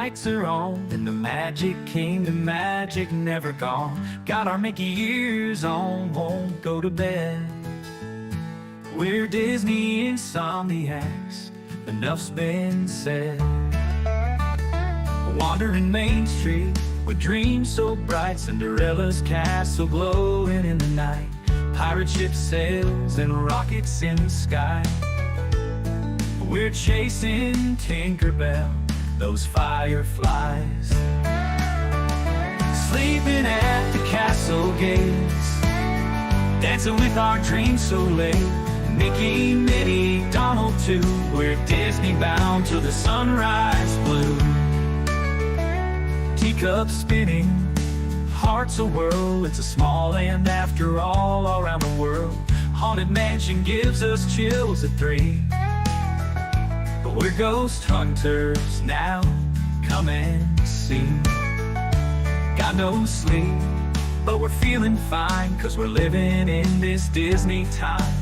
lights are on, in the Magic Kingdom, magic never gone. Got our Mickey ears on, won't go to bed. We're Disney Insomniacs, enough's been said. Wandering Main Street with dreams so bright, Cinderella's castle glowing in the night. Pirate ship sails and rockets in the sky. We're chasing Tinkerbell, those fireflies. Sleeping at the castle gates, dancing with our dreams so late. Mickey, Minnie, Donald too, we're Disney bound till the sunrise blue. Teacup spinning, hearts a whirl, it's a small land after all around the world. Haunted Mansion gives us chills at 3. But we're ghost hunters now, come and see. Got no sleep, but we're feeling fine, 'cause we're living in this Disney time.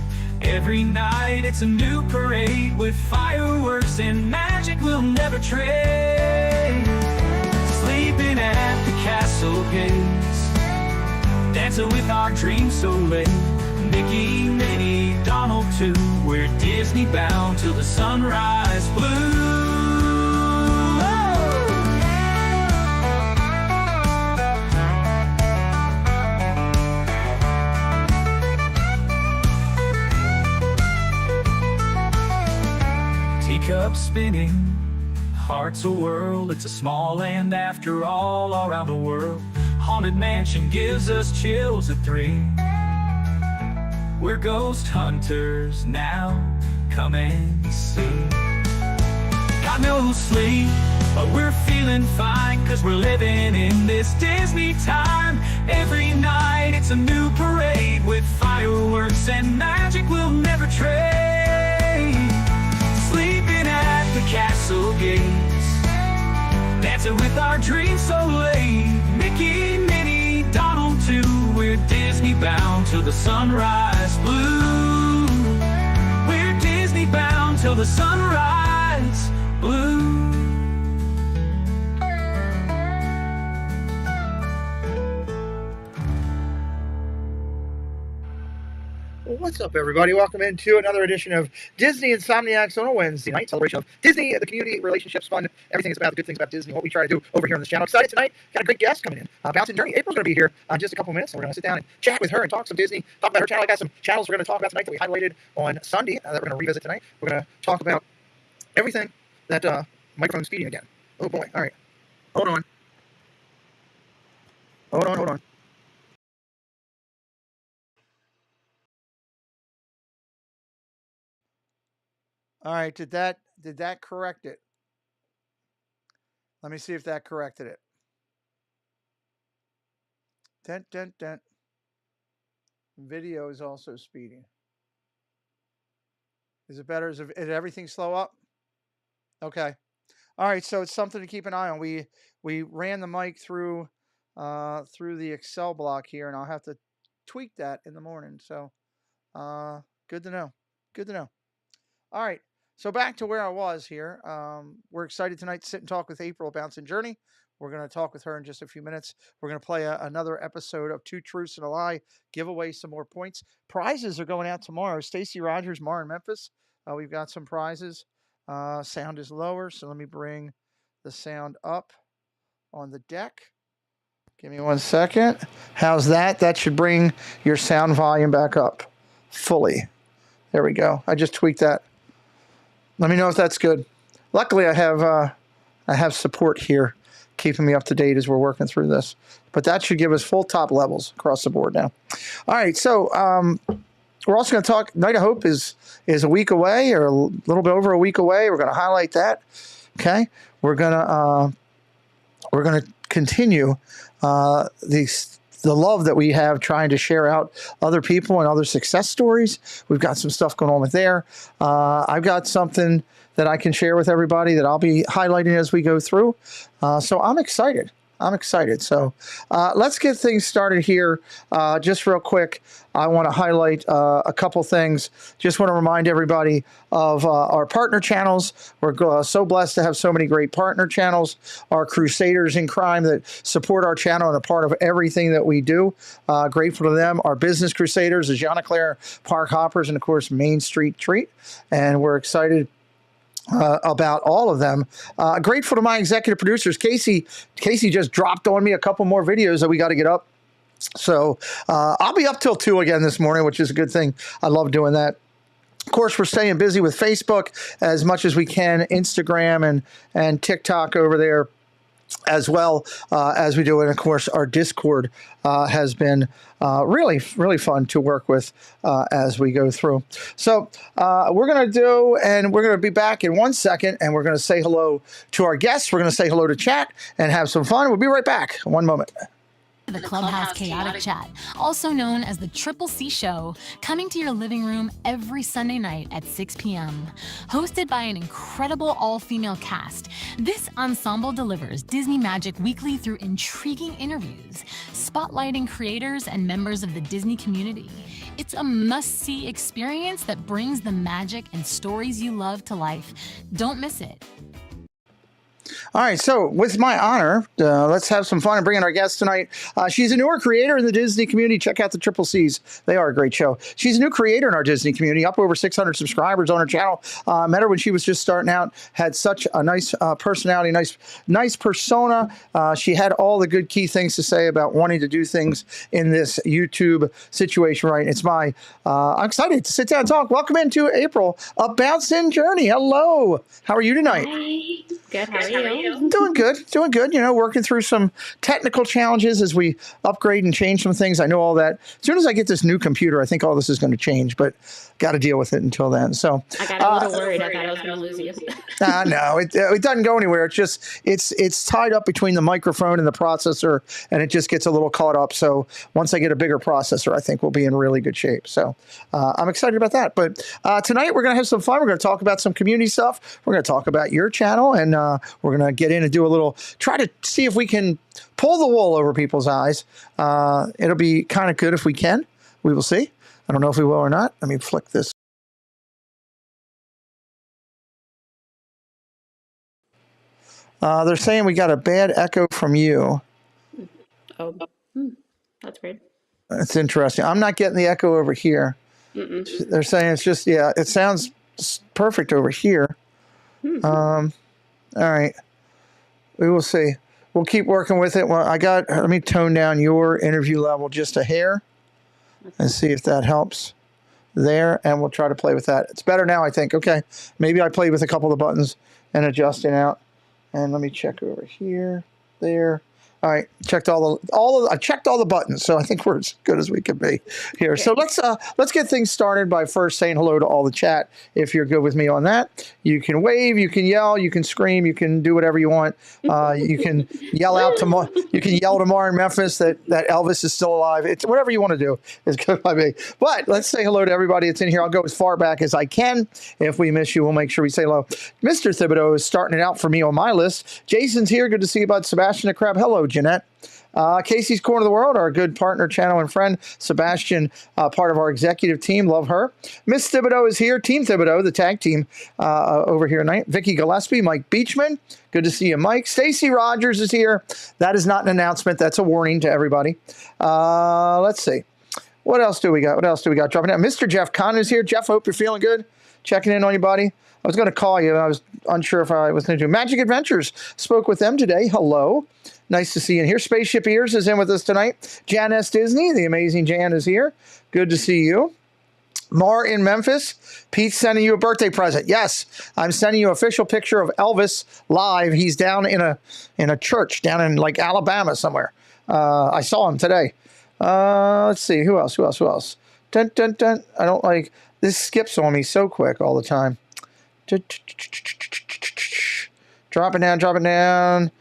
Every night it's a new parade with fireworks and magic we'll never trade. Sleeping at the castle gates, dancing with our dreams so late. Mickey, Minnie, Donald too, we're Disney bound till the sunrise blue. Teacup spinning, hearts a whirl, it's a small land after all around the world. Haunted Mansion gives us chills at 3. We're ghost hunters now, come and see. Got no sleep, but we're feeling fine, 'cause we're living in this Disney time. Every night it's a new parade with fireworks and magic we'll never trade. Sleeping at the castle gates, dancing with our dreams so late. Mickey, Minnie, Donald too, we're Disney bound till the sunrise blue. We're Disney bound till the sunrise blue. What's up, everybody? Welcome into another edition of Disney Insomniacs on a Wednesday night. Celebration of Disney, the community, relationships, fun, everything is about the good things about Disney, what we try to do over here on this channel. Excited tonight. Got a great guest coming in. Bouncing Journey. April's going to be here in just a couple minutes. So we're going to sit down and chat with her and talk some Disney, talk about her channel. I got some channels we're going to talk about tonight that we highlighted on Sunday that we're going to revisit tonight. We're going to talk about everything that microphone's feeding again. Oh, boy. All right. Hold on. Hold on. All right, did that correct it? Let me see if that corrected it. Dun. Video is also speeding. Is it better? Is everything slow up? Okay. All right, so it's something to keep an eye on. We ran the mic through the Excel block here, and I'll have to tweak that in the morning. So good to know. Good to know. All right. So back to where I was here. We're excited tonight to sit and talk with April about Bouncing Journey. We're going to talk with her in just a few minutes. We're going to play another episode of Two Truths and a Lie, give away some more points. Prizes are going out tomorrow. Stacy Rogers, Mar in Memphis. We've got some prizes. Sound is lower, so let me bring the sound up on the deck. Give me 1 second. How's that? That should bring your sound volume back up fully. There we go. I just tweaked that. Let me know if that's good. Luckily, I have support here keeping me up to date as we're working through this. But that should give us full top levels across the board now. All right, so we're also going to talk. Night of Hope is a week away, or a little bit over a week away. We're going to highlight that. Okay, we're gonna continue the love that we have trying to share out other people and other success stories. We've got some stuff going on with there. I've got something that I can share with everybody that I'll be highlighting as we go through. So I'm excited. I'm excited. So let's get things started here. Just real quick, I want to highlight a couple things. Just want to remind everybody of our partner channels. We're so blessed to have so many great partner channels. Our crusaders in crime that support our channel and are part of everything that we do. Grateful to them. Our business crusaders is Jana Claire, Park Hoppers, and of course Main Street Treat. And we're excited about all of them. Grateful to my executive producers. Casey just dropped on me a couple more videos that we got to get up. So I'll be up till 2 again this morning, which is a good thing. I love doing that. Of course, we're staying busy with Facebook as much as we can, Instagram and TikTok over there as well as we do. And of course, our Discord has been really fun to work with as we go through. So we're going to be back in 1 second, and we're going to say hello to our guests. We're going to say hello to chat and have some fun. We'll be right back. 1 moment. The Clubhouse Chaotic Chat, also known as the Triple C Show, coming to your living room every Sunday night at 6 p.m. Hosted by an incredible all-female cast, this ensemble delivers Disney magic weekly through intriguing interviews, spotlighting creators and members of the Disney community. It's a must-see experience that brings the magic and stories you love to life. Don't miss it. All right, so with my honor, let's have some fun and bring in our guest tonight. She's a newer creator in the Disney community. Check out the Triple Cs. They are a great show. She's a new creator in our Disney community, up over 600 subscribers on her channel. Met her when she was just starting out, had such a nice personality, nice persona. She had all the good key things to say about wanting to do things in this YouTube situation, right? I'm excited to sit down and talk. Welcome into April, a bouncing journey. Hello. How are you tonight? Hi. Good. How are you? Doing good. You know, working through some technical challenges as we upgrade and change some things. I know all that. As soon as I get this new computer, I think all this is going to change, but got to deal with it until then. So I got a little worried. I thought I was going to lose you. No, it doesn't go anywhere. It's tied up between the microphone and the processor, and it just gets a little caught up. So once I get a bigger processor, I think we'll be in really good shape. So I'm excited about that. But tonight we're going to have some fun. We're going to talk about some community stuff. We're going to talk about your channel, and we're going to get in and do try to see if we can pull the wool over people's eyes. It'll be kind of good if we can. We will see. I don't know if we will or not. Let me flick this. They're saying we got a bad echo from you. Oh, that's weird. That's interesting. I'm not getting the echo over here. They're saying it's just, it sounds perfect over here. All right. We will see. We'll keep working with it. Well, let me tone down your interview level just a hair and see if that helps there. And we'll try to play with that. It's better now, I think. Okay. Maybe I played with a couple of the buttons and adjusting out. And let me check over here, there. All right, I checked all the buttons, so I think we're as good as we can be here. So let's get things started by first saying hello to all the chat. If you're good with me on that, you can wave, you can yell, you can scream, you can do whatever you want. You can yell out tomorrow. You can yell tomorrow in Memphis that Elvis is still alive. It's whatever you want to do is good by me. But let's say hello to everybody that's in here. I'll go as far back as I can. If we miss you, we'll make sure we say hello. Mr. Thibodeau is starting it out for me on my list. Jason's here. Good to see you, bud. Sebastian the Crab. Hello, Jeanette. Casey's Corner of the World, our good partner, channel, and friend. Sebastian, part of our executive team. Love her. Miss Thibodeau is here. Team Thibodeau, the tag team over here tonight. Vicky Gillespie, Mike Beachman. Good to see you, Mike. Stacy Rogers is here. That is not an announcement. That's a warning to everybody. Let's see. What else do we got? Dropping down. Mr. Jeff Conn is here. Jeff, hope you're feeling good. Checking in on you, buddy. I was going to call you. I was unsure if I was going to do Magic Adventures. Spoke with them today. Hello. Nice to see you in here. Spaceship Ears is in with us tonight. Jan S. Disney, the amazing Jan, is here. Good to see you. Mar in Memphis. Pete's sending you a birthday present. Yes, I'm sending you an official picture of Elvis live. He's down in a church down in like Alabama somewhere. I saw him today. Let's see. Who else? Dun, dun, dun. I don't like this. Skips on me so quick all the time. Drop it down.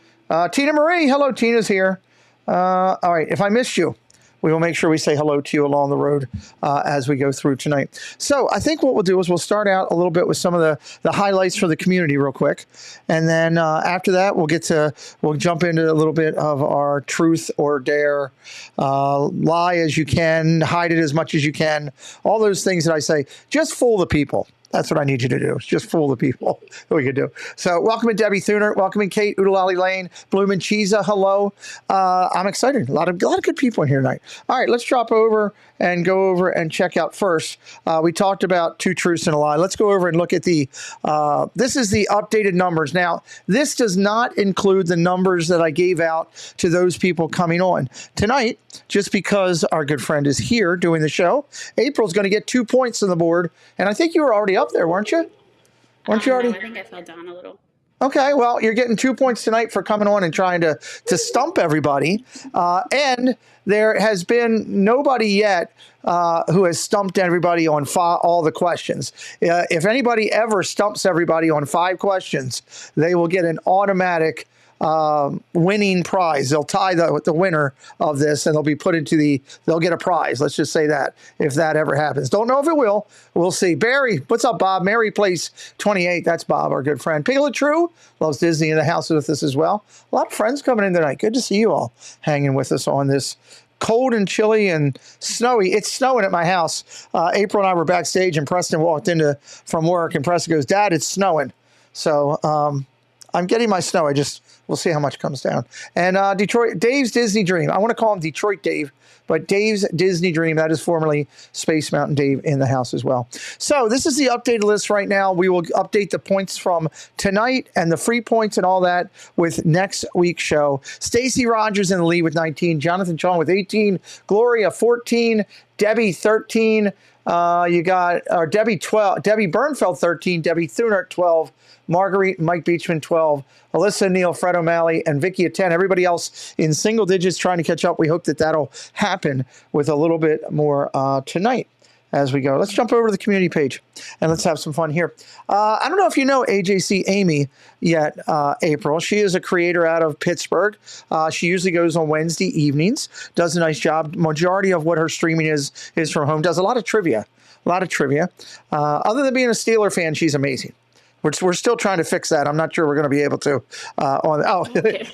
Tina Marie. Hello, Tina's here. All right. If I missed you, we will make sure we say hello to you along the road as we go through tonight. So I think what we'll do is we'll start out a little bit with some of the highlights for the community real quick. And then after that, we'll jump into a little bit of our truth or dare, lie as you can, hide it as much as you can, all those things that I say, just fool the people. That's what I need you to do. Just fool the people. We could do. So welcome in Debbie Thuner. Welcome in Kate, Oodalali Lane, Bloomin' Cheesa. Hello. I'm excited. A lot of good people in here tonight. All right, let's drop over and go over and check out first. We talked about 2 truths and a lie. Let's go over and look at this is the updated numbers. Now, this does not include the numbers that I gave out to those people coming on tonight, just because our good friend is here doing the show. April's going to get 2 points on the board, and I think you were already up there, weren't you? Weren't you already? I think I fell down a little. Okay, well, you're getting 2 points tonight for coming on and trying to stump everybody. And there has been nobody yet who has stumped everybody on all the questions. If anybody ever stumps everybody on 5 questions, they will get an automatic winning prize. They'll tie the winner of this, and they'll be put into they'll get a prize. Let's just say that, if that ever happens. Don't know if it will. We'll see. Barry, what's up, Bob? Mary Place 28. That's Bob, our good friend. Piglet True loves Disney in the house with us as well. A lot of friends coming in tonight. Good to see you all hanging with us on this cold and chilly and snowy. It's snowing at my house. April and I were backstage, and Preston walked from work, and Preston goes, "Dad, it's snowing." So I'm getting my snow. We'll see how much comes down. And Detroit, Dave's Disney Dream. I want to call him Detroit Dave, but Dave's Disney Dream, that is formerly Space Mountain Dave, in the house as well. So this is the updated list right now. We will update the points from tonight and the free points and all that with next week's show. Stacy Rogers in the lead with 19, Jonathan Chong with 18, Gloria 14, Debbie 13, you got Debbie 12, Debbie Bernfeld 13, Debbie Thuner 12, Marguerite and Mike Beachman 12, Alyssa, Neil, Fred O'Malley, and Vicky at 10. Everybody else in single digits trying to catch up. We hope that that'll happen with a little bit more tonight as we go. Let's jump over to the community page and let's have some fun here. I don't know if you know AJC Amy yet, April. She is a creator out of Pittsburgh. She usually goes on Wednesday evenings, does a nice job. Majority of what her streaming is from home, does a lot of trivia. Other than being a Steeler fan, she's amazing. We're still trying to fix that. I'm not sure we're going to be able to. Okay.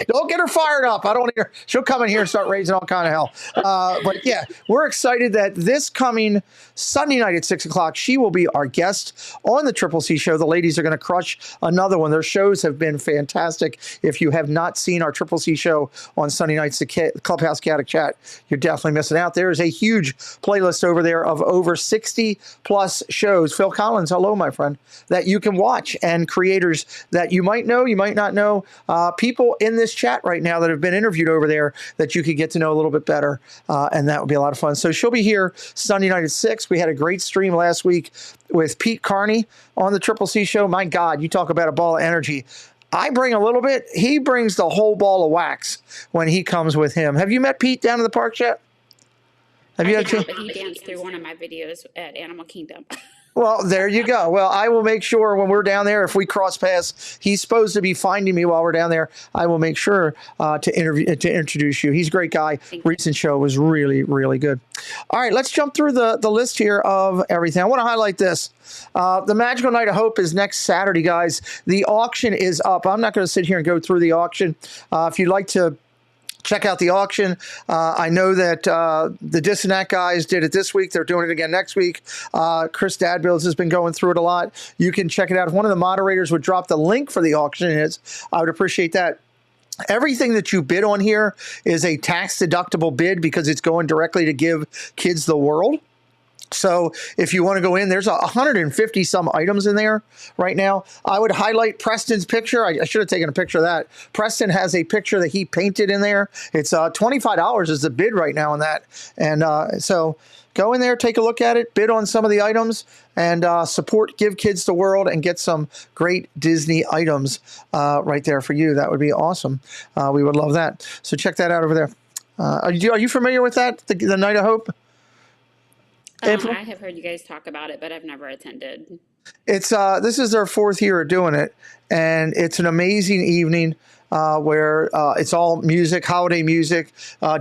Don't get her fired up. I don't want to hear. She'll come in here and start raising all kind of hell. But yeah, we're excited that this coming Sunday night at 6 o'clock, she will be our guest on the Triple C show. The ladies are going to crush another one. Their shows have been fantastic. If you have not seen our Triple C show on Sunday nights, the Clubhouse Chaotic Chat, you're definitely missing out. There is a huge playlist over there of over 60 plus shows. Phil Collins, hello, my friend, that you can watch, and creators that you might know, you might not know, people in this chat right now that have been interviewed over there that you could get to know a little bit better, and that would be a lot of fun. So she'll be here Sunday night at 6. We had a great stream last week with Pete Carney on the Triple C show. My God, you talk about a ball of energy. I bring a little bit. He brings the whole ball of wax when he comes with him. Have you met Pete down in the park yet? Have you had a chance? But he danced through one of my videos at Animal Kingdom. Well, there you go. Well, I will make sure when we're down there, if we cross paths, he's supposed to be finding me while we're down there. I will make sure to introduce you. He's a great guy. Recent show was really, really good. All right, let's jump through the list here of everything. I want to highlight this. The Magical Night of Hope is next Saturday, guys. The auction is up. I'm not going to sit here and go through the auction. If you'd like to check out the auction. I know that the Disneyland guys did it this week. They're doing it again next week. Chris Dadbills has been going through it a lot. You can check it out. If one of the moderators would drop the link for the auction, I would appreciate that. Everything that you bid on here is a tax-deductible bid because it's going directly to Give Kids the World. So if you want to go in, there's 150 some items in there right now. I would highlight Preston's picture. I should have taken a picture of that. Preston has a picture that he painted in there. It's $25 is the bid right now on that. And so go in there, take a look at it, bid on some of the items, and support Give Kids the World and get some great Disney items right there for you. That would be awesome. We would love that. So check that out over there. Are you familiar with that, the Night of Hope? I have heard you guys talk about it, but I've never attended. It's this is their 4th year of doing it, and it's an amazing evening. where it's all music, holiday music,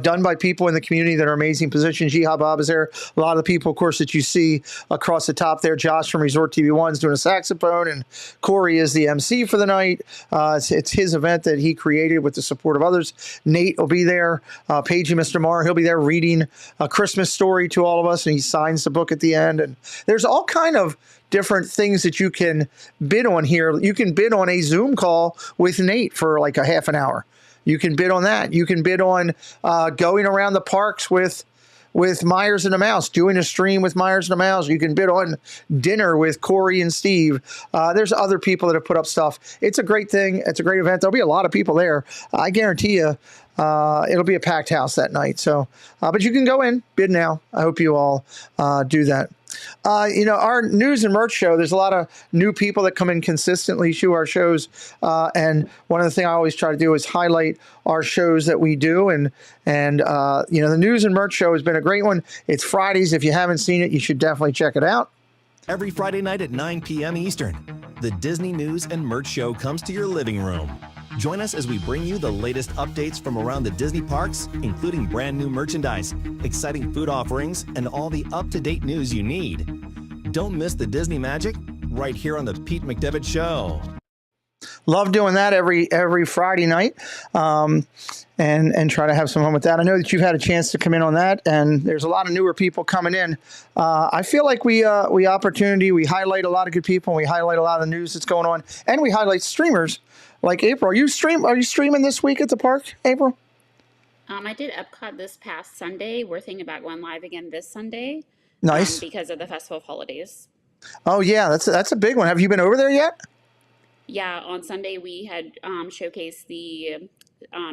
done by people in the community that are amazing musicians. Jihad Bob is there. A lot of the people, of course, that you see across the top there. Josh from Resort TV 1 is doing a saxophone, and Corey is the MC for the night. It's his event that he created with the support of others. Nate will be there. Pagey Mr. Marr, he'll be there reading A Christmas Story to all of us, and he signs the book at the end. And there's all kind of different things that you can bid on here. You can bid on a Zoom call with Nate for like a half an hour. You can bid on that. You can bid on going around the parks with Myers and the Mouse, doing a stream with Myers and the Mouse. You can bid on dinner with Corey and Steve. There's other people that have put up stuff. It's a great thing. It's a great event. There'll be a lot of people there. I guarantee you it'll be a packed house that night. So, but you can go in, bid now. I hope you all do that. Our news and merch show, there's a lot of new people that come in consistently to our shows. And one of the things I always try to do is highlight our shows that we do. And the news and merch show has been a great one. It's Fridays. If you haven't seen it, you should definitely check it out. Every Friday night at 9 p.m. Eastern, the Disney News and Merch Show comes to your living room. Join us as we bring you the latest updates from around the Disney parks, including brand new merchandise, exciting food offerings, and all the up-to-date news you need. Don't miss the Disney magic right here on the Pete McDevitt Show. Love doing that every Friday night, and try to have some fun with that. I know that you've had a chance to come in on that, and there's a lot of newer people coming in. I feel like we highlight a lot of good people, and we highlight a lot of the news that's going on, and we highlight streamers like April. Are you streaming this week at the park, April? I did Epcot this past Sunday. We're thinking about going live again this Sunday. Nice. Because of the Festival of Holidays. Oh yeah, that's a big one. Have you been over there yet? Yeah, on Sunday we had showcased the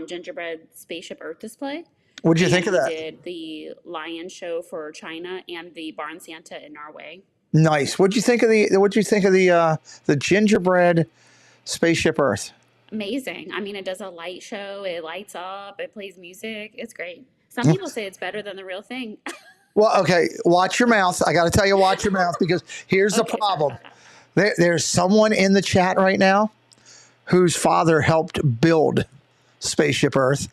gingerbread spaceship Earth display. What'd you think of that? We did the lion show for China and the barn Santa in Norway. Nice. What'd you think of the gingerbread spaceship Earth? Amazing. I mean, it does a light show. It lights up. It plays music. It's great. Some people say it's better than the real thing. Well, okay. Watch your mouth. I got to tell you, watch your mouth, because here's the problem. There's someone in the chat right now whose father helped build Spaceship Earth.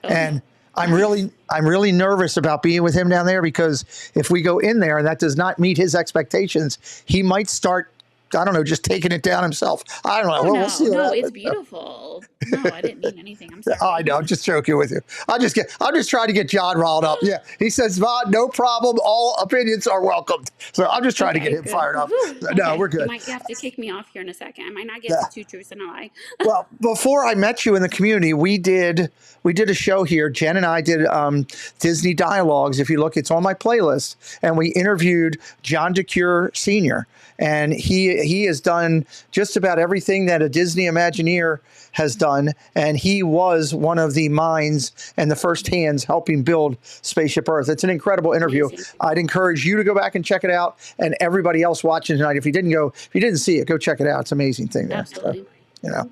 Okay. And I'm really nervous about being with him down there, because if we go in there and that does not meet his expectations, he might start, I don't know, just taking it down himself. I don't know. We'll see. No, it's beautiful. No, I didn't mean anything. I'm sorry. Oh, I know. I'm just joking with you. I'm just trying to get John riled up. Yeah. He says, Vaughn, no problem. All opinions are welcomed. So I'm just trying to get him fired up. No, we're good. You might have to kick me off here in a second. I might not get two truths and a lie. Well, before I met you in the community, we did a show here. Jen and I did Disney Dialogues. If you look, it's on my playlist. And we interviewed John DeCure Sr., and he has done just about everything that a Disney Imagineer has done, and he was one of the minds and the first hands helping build Spaceship Earth. It's an incredible interview. Amazing. I'd encourage you to go back and check it out, and everybody else watching tonight, if you didn't see it, go check it out. It's an amazing thing there. Absolutely. So,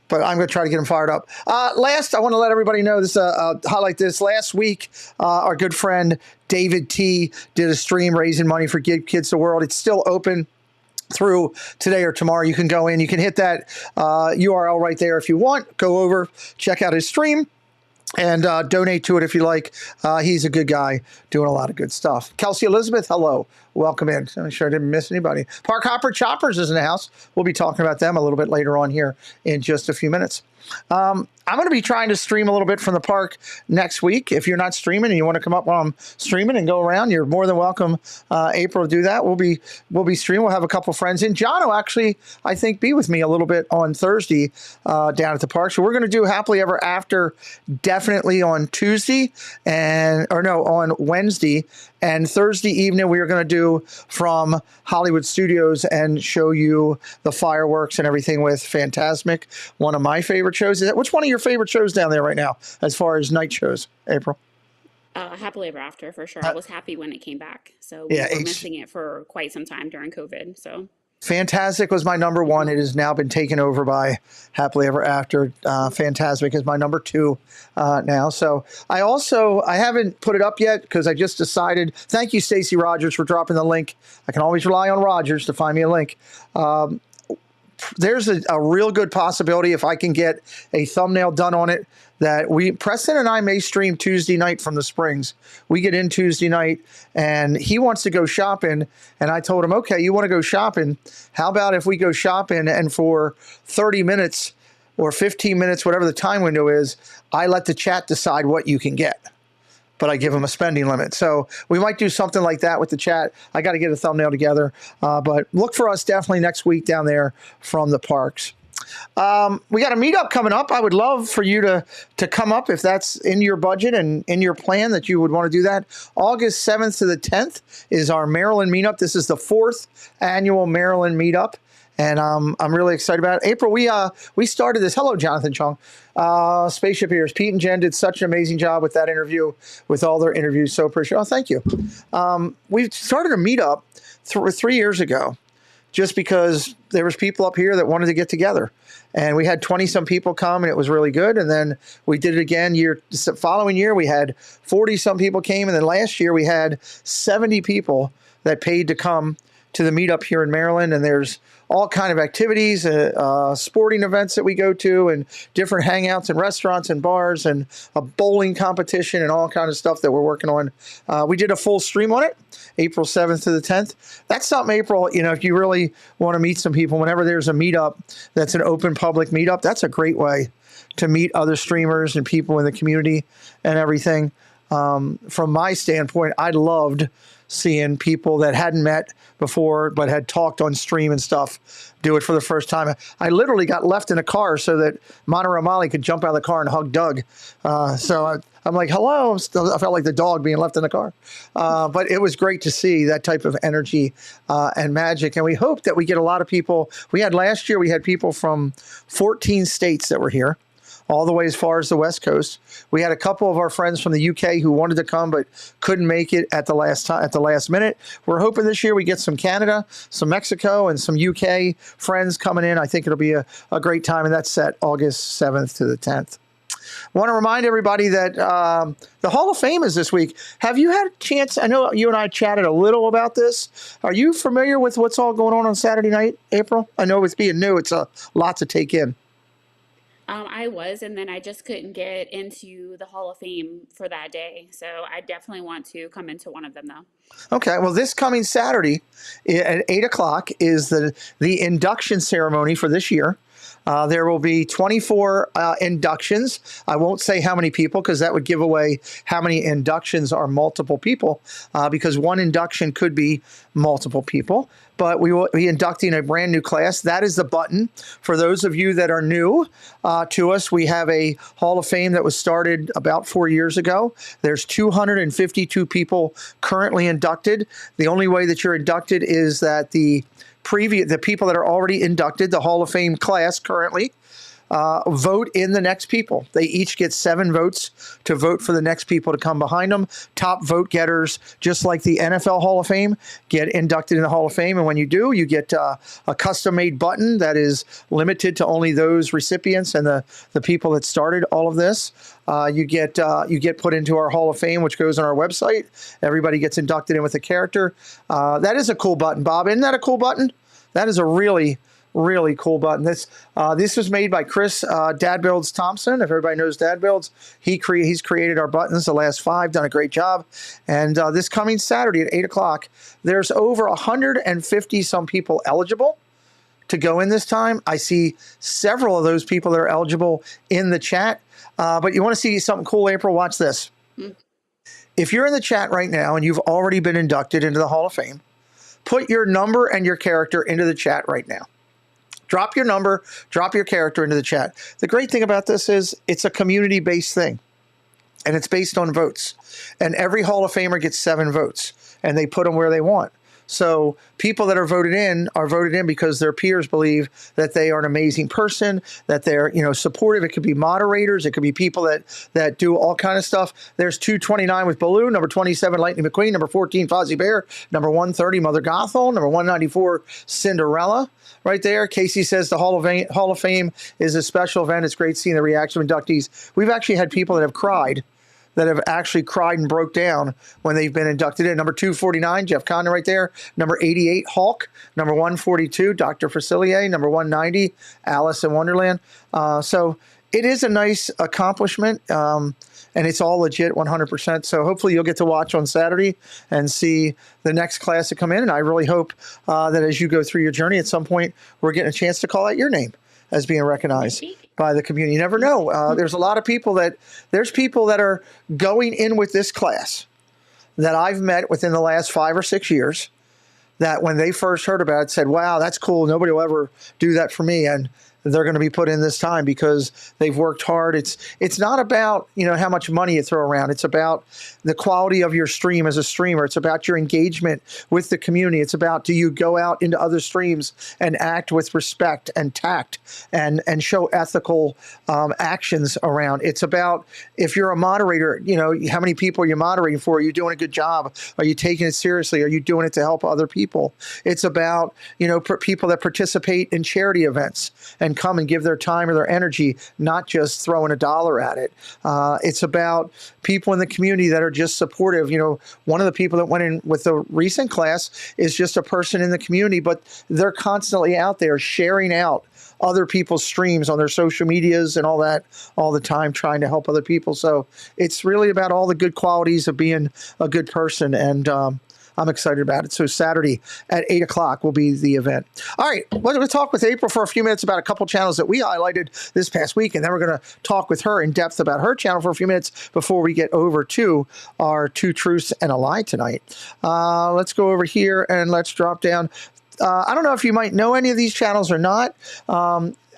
but I'm going to try to get him fired up. Last, I want to let everybody know this, highlight this. Last week, our good friend David T did a stream raising money for Give Kids the World. It's still open through today or tomorrow. You can go in. You can hit that URL right there if you want. Go over, check out his stream, and donate to it if you like. He's a good guy doing a lot of good stuff. Kelsey Elizabeth, hello. Welcome in. I'm sure I didn't miss anybody. Park Hopper Choppers is in the house. We'll be talking about them a little bit later on here in just a few minutes. I'm going to be trying to stream a little bit from the park next week. If you're not streaming and you want to come up while I'm streaming and go around, you're more than welcome, April, to do that. We'll be streaming. We'll have a couple friends in. John will actually, I think, be with me a little bit on Thursday down at the park. So we're going to do Happily Ever After definitely on Tuesday on Wednesday. And Thursday evening, we are going to do from Hollywood Studios and show you the fireworks and everything with Fantasmic, one of my favorite shows. Which one of your favorite shows down there right now, as far as night shows, April? Happily Ever After, for sure. I was happy when it came back. So we were missing it for quite some time during COVID. So Fantastic was my number one. It has now been taken over by Happily Ever After. Fantastic is my number two now. So I haven't put it up yet because I just decided. Thank you, Stacey Rogers, for dropping the link. I can always rely on Rogers to find me a link. there's a real good possibility if I can get a thumbnail done on it that Preston and I may stream Tuesday night from the Springs. We get in Tuesday night and he wants to go shopping. And I told him, okay, you want to go shopping? How about if we go shopping and for 30 minutes or 15 minutes, whatever the time window is, I let the chat decide what you can get, but I give them a spending limit. So we might do something like that with the chat. I got to get a thumbnail together, but look for us definitely next week down there from the parks. We got a meetup coming up. I would love for you to come up if that's in your budget and in your plan that you would want to do that. August 7th to the 10th is our Maryland meetup. This is the 4th annual Maryland meetup. And I'm really excited about it. April, we started this. Hello, Jonathan Chung. Spaceship Ears. Pete and Jen did such an amazing job with that interview, with all their interviews. So appreciate it. Oh, thank you. We started a meetup 3 years ago just because there was people up here that wanted to get together. And we had 20-some people come, and it was really good. And then we did it again the following year. We had 40-some people came. And then last year we had 70 people that paid to come to the meetup here in Maryland. And there's all kind of activities, sporting events that we go to, and different hangouts and restaurants and bars, and a bowling competition and all kind of stuff that we're working on. We did a full stream on it, April 7th to the 10th. That's something, April, if you really want to meet some people, whenever there's a meetup that's an open public meetup, that's a great way to meet other streamers and people in the community and everything. From my standpoint, I loved seeing people that hadn't met before but had talked on stream and stuff do it for the first time. I literally got left in a car so that Monterey Molly could jump out of the car and hug Doug. So I'm like, hello. I felt like the dog being left in the car. But it was great to see that type of energy and magic. And we hope that we get a lot of people. Last year, we had people from 14 states that were here, all the way as far as the West Coast. We had a couple of our friends from the UK who wanted to come but couldn't make it at the last minute. We're hoping this year we get some Canada, some Mexico, and some UK friends coming in. I think it'll be a great time, and that's set August 7th to the 10th. Want to remind everybody that the Hall of Fame is this week. Have you had a chance? I know you and I chatted a little about this. Are you familiar with what's all going on Saturday night, April? I know with being new, it's a lot to take in. I was, and then I just couldn't get into the Hall of Fame for that day. So I definitely want to come into one of them, though. Okay. Well, this coming Saturday at 8 o'clock is the induction ceremony for this year. There will be 24 inductions. I won't say how many people because that would give away how many inductions are multiple people because one induction could be multiple people. But we will be inducting a brand new class. That is the button. For those of you that are new to us, we have a Hall of Fame that was started about 4 years ago. There's 252 people currently inducted. The only way that you're inducted is that the people that are already inducted, the Hall of Fame class currently, vote in the next people. They each get 7 votes to vote for the next people to come behind them. Top vote getters, just like the NFL Hall of Fame, get inducted in the Hall of Fame. And when you do, you get a custom-made button that is limited to only those recipients and the people that started all of this. You get put into our Hall of Fame, which goes on our website. Everybody gets inducted in with a character. That is a cool button, Bob. Isn't that a cool button? That is a really cool button. This was made by Chris Dad Builds Thompson. If everybody knows Dad Builds, he's created our buttons the last 5, done a great job. And this coming Saturday at 8 o'clock, there's over 150 some people eligible to go in this time. I see several of those people that are eligible in the chat. But you want to see something cool, April? Watch this. If you're in the chat right now and you've already been inducted into the Hall of Fame, put your number and your character into the chat right now. Drop your number, drop your character into the chat. The great thing about this is it's a community-based thing, and it's based on votes. And every Hall of Famer gets 7 votes, and they put them where they want. So people that are voted in because their peers believe that they are an amazing person, that they're supportive. It could be moderators. It could be people that do all kind of stuff. There's 229 with Baloo, number 27 Lightning McQueen, number 14 Fozzie Bear, number 130 Mother Gothel, number 194 Cinderella. Right there, Casey says the Hall of Fame is a special event. It's great seeing the reaction of inductees. We've actually had people that have cried that have actually cried and broke down when they've been inducted in. Number 249, Jeff Condon right there. Number 88, Hulk. Number 142, Dr. Facilier. Number 190, Alice in Wonderland. So it is a nice accomplishment, and it's all legit 100%. So hopefully you'll get to watch on Saturday and see the next class to come in. And I really hope that as you go through your journey, at some point, we're getting a chance to call out your name as being recognized by the community. You never know. There's a lot of people there's people that are going in with this class that I've met within the last 5 or 6 years that when they first heard about it said, wow, that's cool. Nobody will ever do that for me. And they're going to be put in this time because they've worked hard. It's not about, how much money you throw around. It's about the quality of your stream as a streamer. It's about your engagement with the community. It's about, do you go out into other streams and act with respect and tact and show ethical actions around. It's about, if you're a moderator, how many people are you moderating for? Are you doing a good job? Are you taking it seriously? Are you doing it to help other people? It's about, people that participate in charity events and come and give their time or their energy, not just throwing $1 at it. It's about people in the community that are just supportive. One of the people that went in with the recent class is just a person in the community, but they're constantly out there sharing out other people's streams on their social medias and all that all the time, trying to help other people. So it's really about all the good qualities of being a good person. And I'm excited about it. So Saturday at 8 o'clock will be the event. All right, we're going to talk with April for a few minutes about a couple channels that we highlighted this past week, and then we're going to talk with her in depth about her channel for a few minutes before we get over to our 2 Truths and a Lie tonight. Let's go over here and let's drop down. I don't know if you might know any of these channels or not.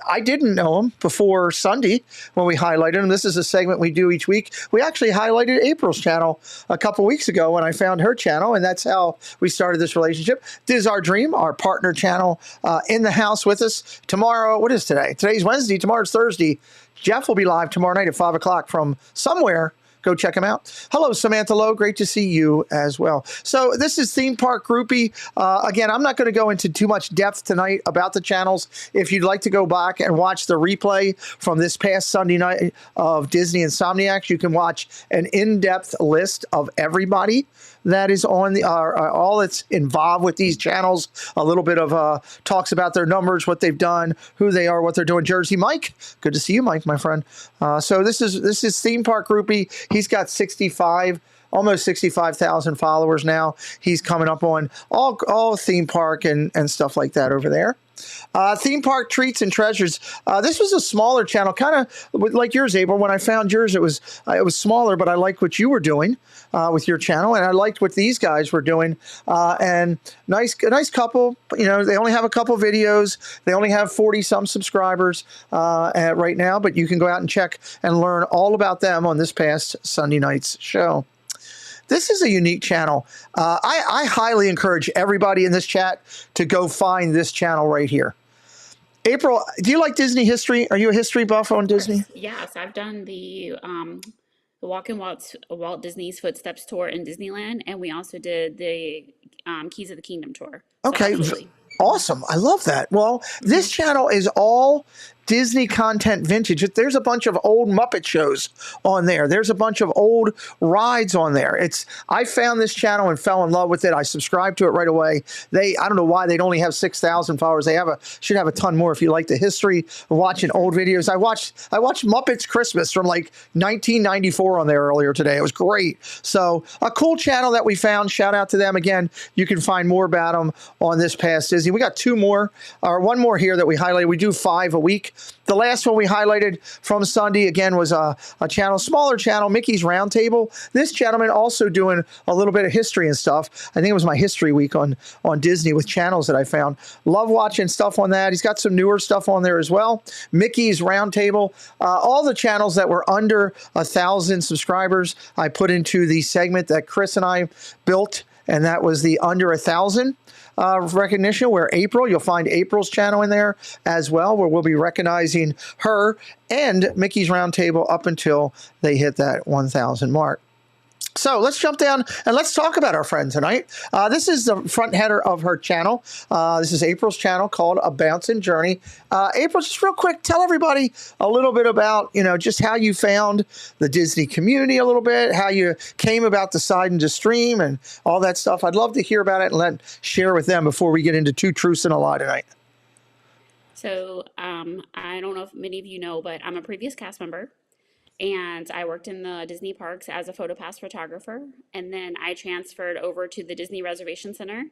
I didn't know them before Sunday when we highlighted them. This is a segment we do each week. We actually highlighted April's channel a couple weeks ago when I found her channel, and that's how we started this relationship. This is our dream, our partner channel, in the house with us tomorrow. What is today? Today's Wednesday. Tomorrow's Thursday. Jeff will be live tomorrow night at 5 o'clock from somewhere. Go check him out. Hello, Samantha Lowe. Great to see you as well. So this is Theme Park Groupie. Again, I'm not going to go into too much depth tonight about the channels. If you'd like to go back and watch the replay from this past Sunday night of Disney Insomniacs, you can watch an in-depth list of everybody that is on the all that's involved with these channels. A little bit of talks about their numbers, what they've done, who they are, what they're doing. Jersey Mike, good to see you, Mike, my friend. So this is Theme Park Groupie. He's got almost 65,000 followers now. He's coming up on all theme park and stuff like that over there. Theme Park Treats and Treasures. This was a smaller channel, kind of like yours, April. When I found yours, it was smaller, but I liked what you were doing with your channel, and I liked what these guys were doing. And a nice couple. They only have a couple videos. They only have 40-some subscribers right now, but you can go out and check and learn all about them on this past Sunday night's show. This is a unique channel. I highly encourage everybody in this chat to go find this channel right here. April, do you like Disney history? Are you a history buff on Disney? Yes, I've done the Walk in Walt Disney's Footsteps tour in Disneyland, and we also did the Keys of the Kingdom tour. So Okay, absolutely. awesome. I love that. Well, this channel is all Disney content vintage. There's a bunch of old Muppet shows on there. There's a bunch of old rides on there. I found this channel and fell in love with it. I subscribed to it right away. I don't know why they'd only have 6,000 followers. They should have a ton more if you like the history of watching old videos. I watched Muppets Christmas from like 1994 on there earlier today. It was great. So a cool channel that we found. Shout out to them again. You can find more about them on this past Disney. We got one more here that we highlighted. We do 5 a week. The last one we highlighted from Sunday, again, was a smaller channel, Mickey's Roundtable. This gentleman also doing a little bit of history and stuff. I think it was my history week on Disney with channels that I found. Love watching stuff on that. He's got some newer stuff on there as well. Mickey's Roundtable. All the channels that were under 1,000 subscribers, I put into the segment that Chris and I built, and that was the under 1,000. Recognition, where you'll find April's channel in there as well, where we'll be recognizing her and Mickey's Roundtable up until they hit that 1,000 mark. So let's jump down and let's talk about our friend tonight. This is the front header of her channel. This is April's channel called A Bouncing Journey. April, just real quick, tell everybody a little bit about, just how you found the Disney community a little bit, how you came about deciding to stream and all that stuff. I'd love to hear about it and share with them before we get into Two Truths and a Lie tonight. So I don't know if many of you know, but I'm a previous cast member. And I worked in the Disney parks as a PhotoPass photographer. And then I transferred over to the Disney Reservation Center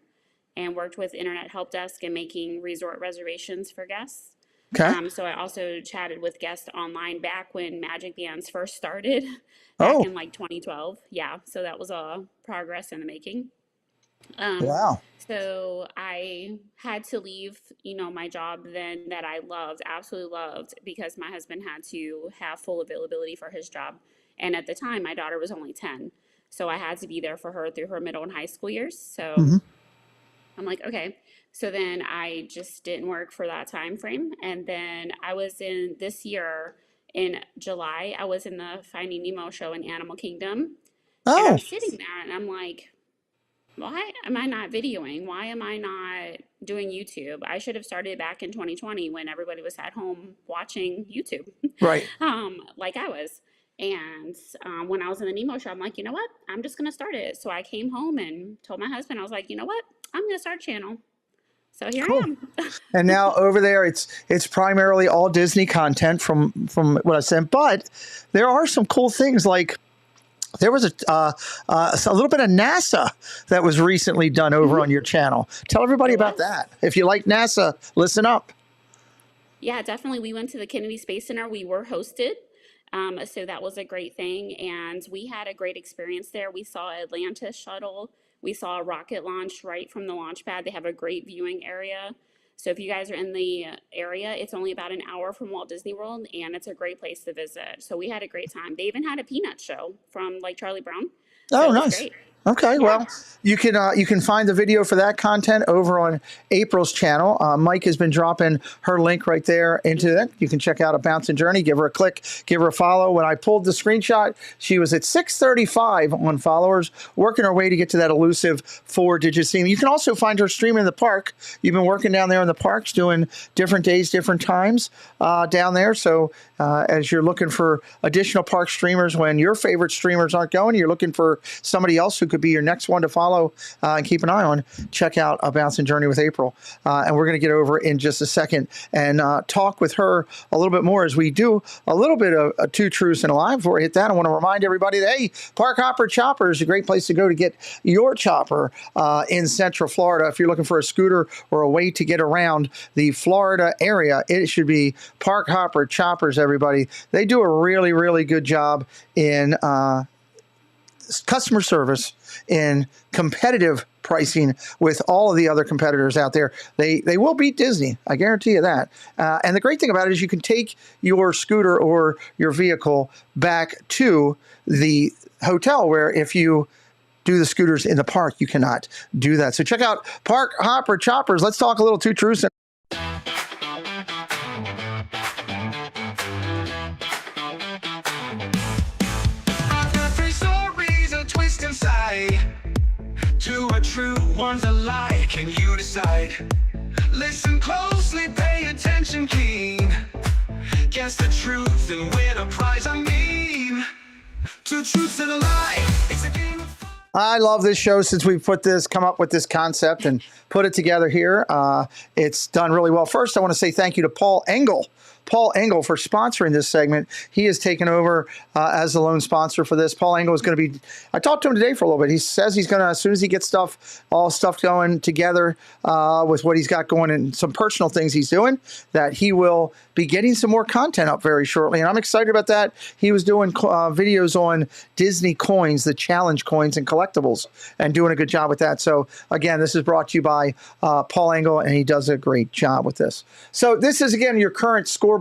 and worked with Internet Help Desk and making resort reservations for guests. Okay. So I also chatted with guests online back when Magic Bands first started, back in like 2012. Yeah, so that was a progress in the making. Wow. So I had to leave, my job then that I loved, absolutely loved, because my husband had to have full availability for his job. And at the time, my daughter was only 10. So I had to be there for her through her middle and high school years. So I'm like, okay. So then I just didn't work for that time frame. And then I was in this year in July, I was in the Finding Nemo show in Animal Kingdom. And I'm sitting there and I'm like, why am I not videoing? Why am I not doing YouTube? I should have started back in 2020 when everybody was at home watching YouTube. Right. Like I was. And when I was in the Nemo show, I'm like, you know what? I'm just going to start it. So I came home and told my husband, I was like, you know what? I'm going to start a channel. So here I am. And now over there, it's primarily all Disney content from what I sent. But there are some cool things like, there was a little bit of NASA that was recently done over on your channel. Tell everybody about that. If you like NASA, listen up. Yeah, definitely. We went to the Kennedy Space Center. We were hosted. So that was a great thing. And we had a great experience there. We saw Atlantis shuttle. We saw a rocket launch right from the launch pad. They have a great viewing area. So if you guys are in the area, it's only about an hour from Walt Disney World, and it's a great place to visit. So we had a great time. They even had a peanut show from like Charlie Brown. So nice. Great. Okay, yeah. Well, you can find the video for that content over on April's channel. Mike has been dropping her link right there into it. You can check out A Bouncing Journey. Give her a click. Give her a follow. When I pulled the screenshot, she was at 635 on followers, working her way to get to that elusive 4-digit stream. You can also find her streaming in the park. You've been working down there in the parks, doing different days, different times down there. So as you're looking for additional park streamers when your favorite streamers aren't going, you're looking for somebody else who could be your next one to follow and keep an eye on, check out A Bouncing Journey with April. And we're going to get over in just a second and talk with her a little bit more as we do a little bit of Two Truths and a Lie. Before I hit that, I want to remind everybody that, hey, Park Hopper Chopper is a great place to go to get your chopper in Central Florida. If you're looking for a scooter or a way to get around the Florida area, it should be Park Hopper Choppers, everybody. They do a really, really good job in customer service, in competitive pricing with all of the other competitors out there. They will beat Disney. I guarantee you that. And the great thing about it is you can take your scooter or your vehicle back to the hotel, where if you do the scooters in the park, you cannot do that. So check out Park Hopper Choppers. Let's talk a little Two Truths. To a true, one's a lie, can you decide? Listen closely, pay attention keen. Guess the truth and win a prize, Two truths and a lie. It's a game of fun. I love this show since we come up with this concept and put it together here. It's done really well. First, I want to say thank you to Paul Engel for sponsoring this segment. He has taken over as the lone sponsor for this. Paul Engel is going to be, I talked to him today for a little bit. He says he's going to, as soon as he gets all stuff going together with what he's got going and some personal things he's doing, that he will be getting some more content up very shortly. And I'm excited about that. He was doing videos on Disney coins, the challenge coins and collectibles, and doing a good job with that. So again, this is brought to you by Paul Engel, and he does a great job with this. So this is, again, your current scoreboard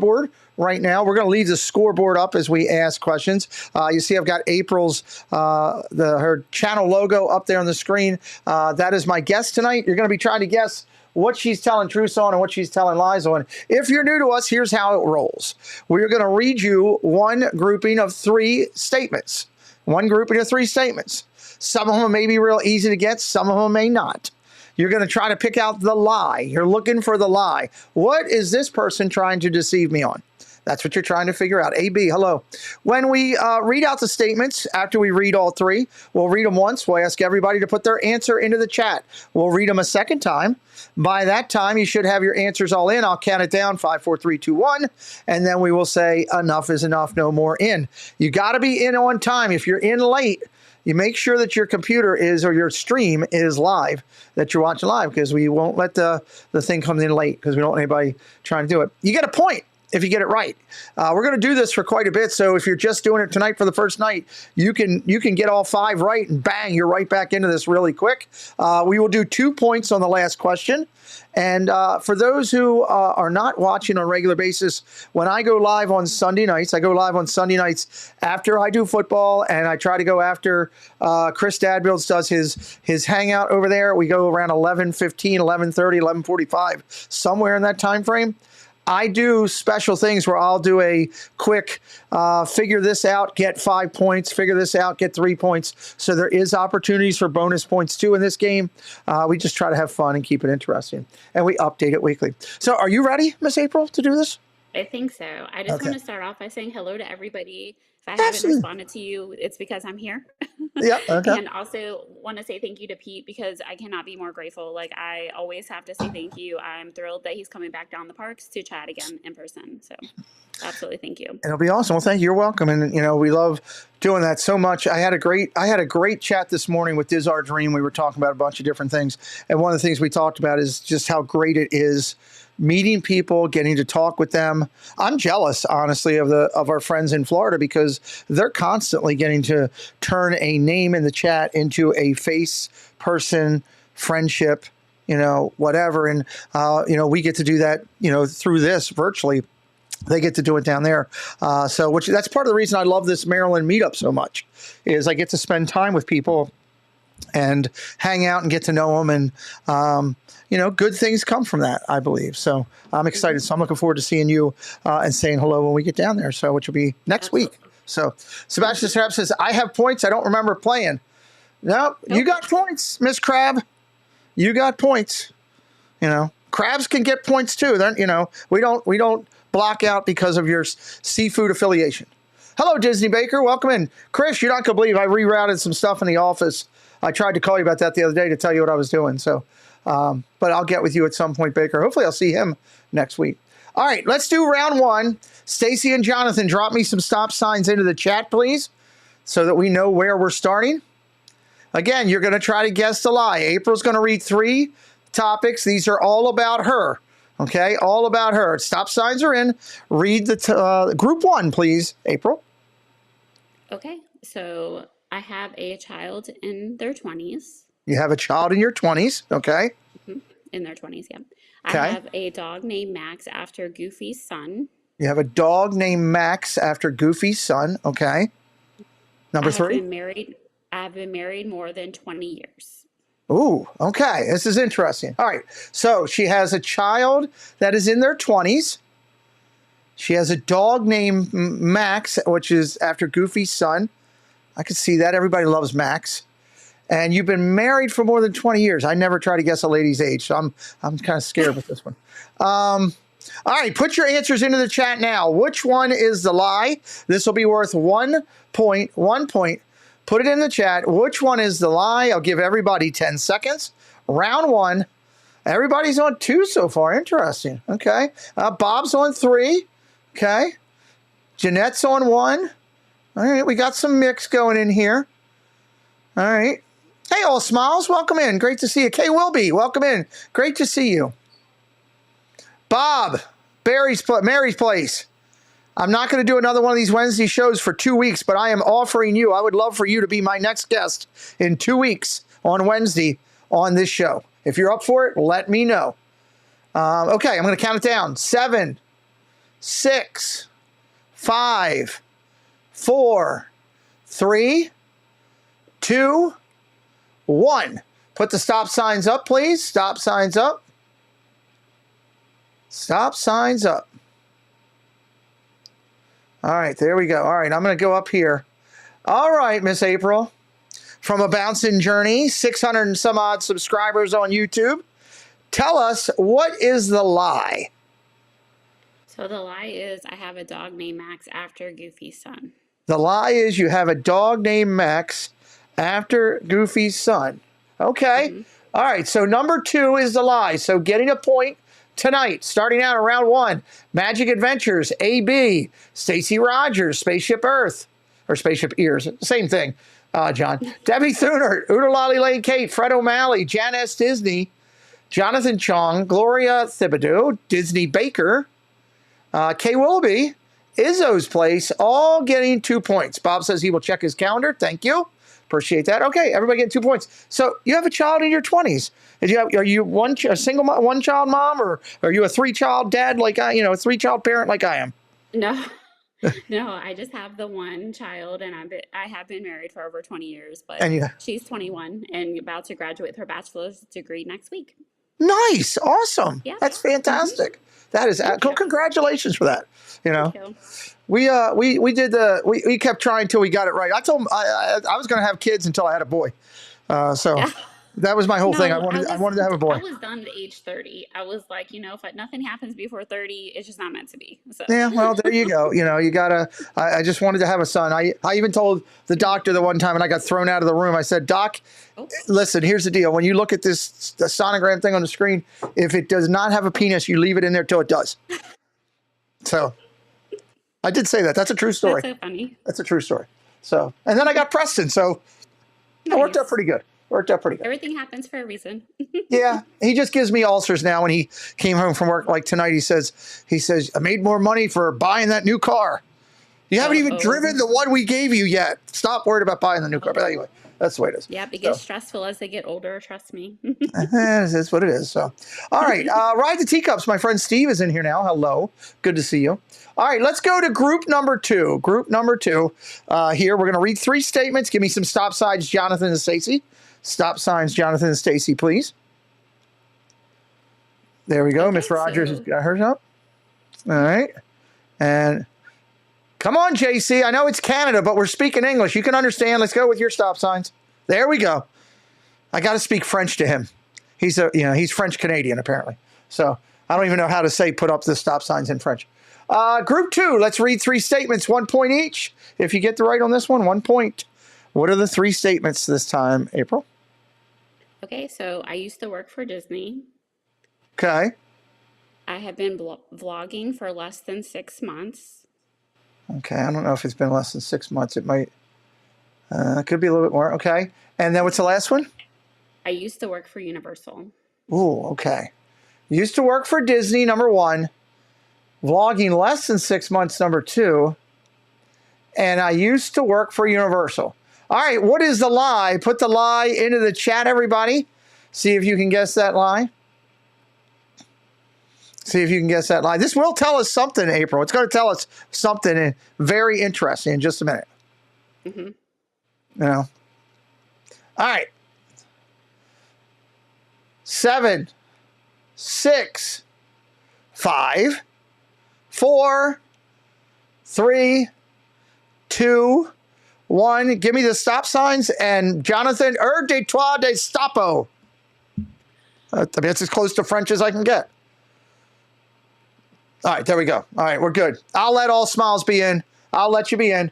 right now. We're going to leave the scoreboard up as we ask questions. You see I've got April's, her channel logo up there on the screen. That is my guest tonight. You're going to be trying to guess what she's telling truths on and what she's telling lies on. If you're new to us, here's how it rolls. We're going to read you one grouping of 3 statements. One grouping of 3 statements. Some of them may be real easy to get. Some of them may not. You're going to try to pick out the lie. You're looking for the lie. What is this person trying to deceive me on? That's what you're trying to figure out. AB, hello. When we read out the statements, after we read all 3, we'll read them once. We'll ask everybody to put their answer into the chat. We'll read them a second time. By that time, you should have your answers all in. I'll count it down, 5, 4, 3, 2, 1. And then we will say enough is enough, no more in. You got to be in on time. If you're in late, you make sure that your computer is, or your stream is live, that you're watching live, because we won't let the thing come in late, because we don't want anybody trying to do it. You get a point if you get it right. We're going to do this for quite a bit, so if you're just doing it tonight for the first night, you can get all 5 right, and bang, you're right back into this really quick. We will do 2 points on the last question. And for those who are not watching on a regular basis, when I go live on Sunday nights, I go live on Sunday nights after I do football, and I try to go after Chris Dadbills does his hangout over there. We go around 11:15, 11:30, 11:45, somewhere in that time frame. I do special things where I'll do a quick figure this out, get 5 points, figure this out, get 3 points. So there is opportunities for bonus points too in this game. We just try to have fun and keep it interesting. And we update it weekly. So are you ready, Miss April, to do this? I think so. I just want to start off by saying hello to everybody. If I haven't responded to you, it's because I'm here. Yeah, okay. And also want to say thank you to Pete, because I cannot be more grateful. Like, I always have to say thank you. I'm thrilled that he's coming back down the parks to chat again in person. So absolutely thank you. It'll be awesome. Well, thank you. You're welcome. And we love doing that so much. I had a great chat this morning with Diz Our Dream. We were talking about a bunch of different things. And one of the things we talked about is just how great it is meeting people, getting to talk with them. I'm jealous, honestly, of our friends in Florida, because they're constantly getting to turn a name in the chat into a face, person, friendship, whatever. And, we get to do that, through this virtually. They get to do it down there. That's part of the reason I love this Maryland meetup so much, is I get to spend time with people and hang out and get to know them. And, good things come from that, I believe. So I'm excited. So I'm looking forward to seeing you and saying hello when we get down there. So, which will be next week. So Sebastian Strapp says, I have points. I don't remember playing. No, you got points, Miss Crab. You got points. Crabs can get points too. Then, we don't block out because of your seafood affiliation. Hello, Disney Baker. Welcome in. Chris, you're not going to believe I rerouted some stuff in the office. I tried to call you about that the other day to tell you what I was doing. So, but I'll get with you at some point, Baker. Hopefully I'll see him next week. All right, let's do round 1. Stacy and Jonathan, drop me some stop signs into the chat, please, so that we know where we're starting. Again, you're going to try to guess the lie. April's going to read 3 topics. These are all about her. Okay, all about her. Stop signs are in. Read the group 1, please, April. Okay, so I have a child in their 20s. You have a child in your 20s, okay? Mm-hmm. In their 20s, yeah. Okay. I have a dog named Max after Goofy's son. You have a dog named Max after Goofy's son, okay? Number 3? I've been married more than 20 years. Ooh, okay. This is interesting. All right. So she has a child that is in their 20s. She has a dog named Max, which is after Goofy's son. I could see that. Everybody loves Max. And you've been married for more than 20 years. I never try to guess a lady's age, so I'm kind of scared with this one. All right, put your answers into the chat now. Which one is the lie? This will be worth 1 point. 1 point. Put it in the chat. Which one is the lie? I'll give everybody 10 seconds. Round 1. Everybody's on 2 so far. Interesting. Okay. Bob's on 3. Okay. Jeanette's on 1. All right. We got some mix going in here. All right. Hey, all smiles. Welcome in. Great to see you. Kay Wilby, welcome in. Great to see you. Bob, Mary's Place. I'm not going to do another one of these Wednesday shows for 2 weeks, but I am offering you, I would love for you to be my next guest in 2 weeks on Wednesday on this show. If you're up for it, let me know. Okay, I'm going to count it down. 7, 6, 5, 4, 3, 2, 1. Put the stop signs up, please. Stop signs up. Stop signs up. All right, there we go. All right, I'm going to go up here. All right, Miss April. From a bouncing journey, 600 and some odd subscribers on YouTube. Tell us, what is the lie? So the lie is I have a dog named Max after Goofy's son. The lie is you have a dog named Max after Goofy's son. Okay. Mm-hmm. All right. So number 2 is the lie. So getting a point tonight, starting out around 1, Magic Adventures, AB, Stacy Rogers, Spaceship Earth, or Spaceship Ears, same thing, John. Debbie Thunert, Oodalali Lane Kate, Fred O'Malley, Jan S. Disney, Jonathan Chong, Gloria Thibodeau, Disney Baker, Kay Willoughby, Izzo's Place, all getting 2 points. Bob says he will check his calendar. Thank you. Appreciate that. Okay, everybody getting 2 points. So you have a child in your 20s. Are you a single one child mom, or are you a 3-child dad like a 3-child parent like I am? No, no, I just have the one child, and I have been married for over 20 years, but she's 21 and about to graduate with her bachelor's degree next week. Nice. Awesome. Yeah. That's fantastic. Mm-hmm. That is cool. Congratulations for that. Thank you. We kept trying till we got it right. I told him I was going to have kids until I had a boy. That was my whole thing. I wanted to have a boy. I was done at age 30. I was like, if nothing happens before 30, it's just not meant to be. So. Yeah, well, there you go. You gotta. I just wanted to have a son. I even told the doctor the one time, and I got thrown out of the room. I said, Doc, listen, here's the deal. When you look at the sonogram thing on the screen, if it does not have a penis, you leave it in there till it does. So, I did say that. That's a true story. That's so funny. That's a true story. So, and then I got Preston. So, it worked out pretty good. Everything happens for a reason. Yeah, he just gives me ulcers now. When he came home from work like tonight, he says, I made more money for buying that new car. You haven't even driven the one we gave you yet. Stop worried about buying the new car. But anyway, that's the way it is. Yeah, it gets stressful as they get older. Trust me. That's what it is. So, all right. Ride the Teacups. My friend Steve is in here now. Hello. Good to see you. All right. Let's go to group number 2. Group number 2. Here, we're going to read 3 statements. Give me some stop signs, Jonathan and Stacey. Stop signs, Jonathan and Stacey, please. There we go. Okay, Miss Rogers has got hers up. All right. And come on, JC. I know it's Canada, but we're speaking English. You can understand. Let's go with your stop signs. There we go. I got to speak French to him. He's French Canadian apparently. So I don't even know how to say put up the stop signs in French. Group 2. Let's read 3 statements. 1 point each. If you get the right on this one, 1 point. What are the 3 statements this time, April? Okay, so I used to work for Disney. Okay. I have been vlogging for less than 6 months. Okay, I don't know if it's been less than 6 months. It might, could be a little bit more. Okay. And then what's the last one? I used to work for Universal. Ooh, okay. Used to work for Disney, number 1. Vlogging less than 6 months, number 2. And I used to work for Universal. All right, what is the lie? Put the lie into the chat, everybody. See if you can guess that lie. See if you can guess that lie. This will tell us something, April. It's going to tell us something very interesting in just a minute. Mm-hmm. All right. 7, 6, 5, 4, 3, 2, 1. Give me the stop signs. And Jonathan, de toi de stopo. That's as close to French as I can get. All right, there we go. All right, we're good. I'll let all smiles be in. I'll let you be in.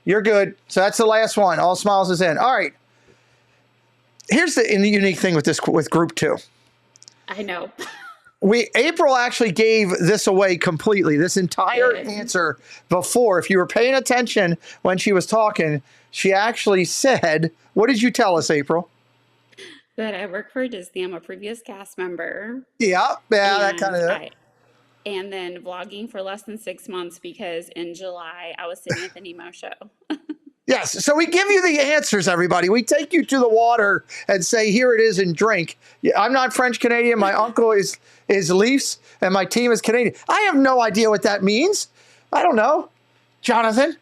You're good. So that's the last one. All smiles is in. All right. Here's the unique thing with group 2. I know. April actually gave this away completely, this entire answer before. If you were paying attention when she was talking, she actually said, what did you tell us, April? That I work for Disney. I'm a previous cast member. Yeah, that kind of. And then vlogging for less than 6 months because in July I was sitting at the Nemo show. Yes. So we give you the answers, everybody. We take you to the water and say, here it is, and drink. I'm not French Canadian. My uncle is Leafs and my team is Canadian. I have no idea what that means. I don't know. Jonathan.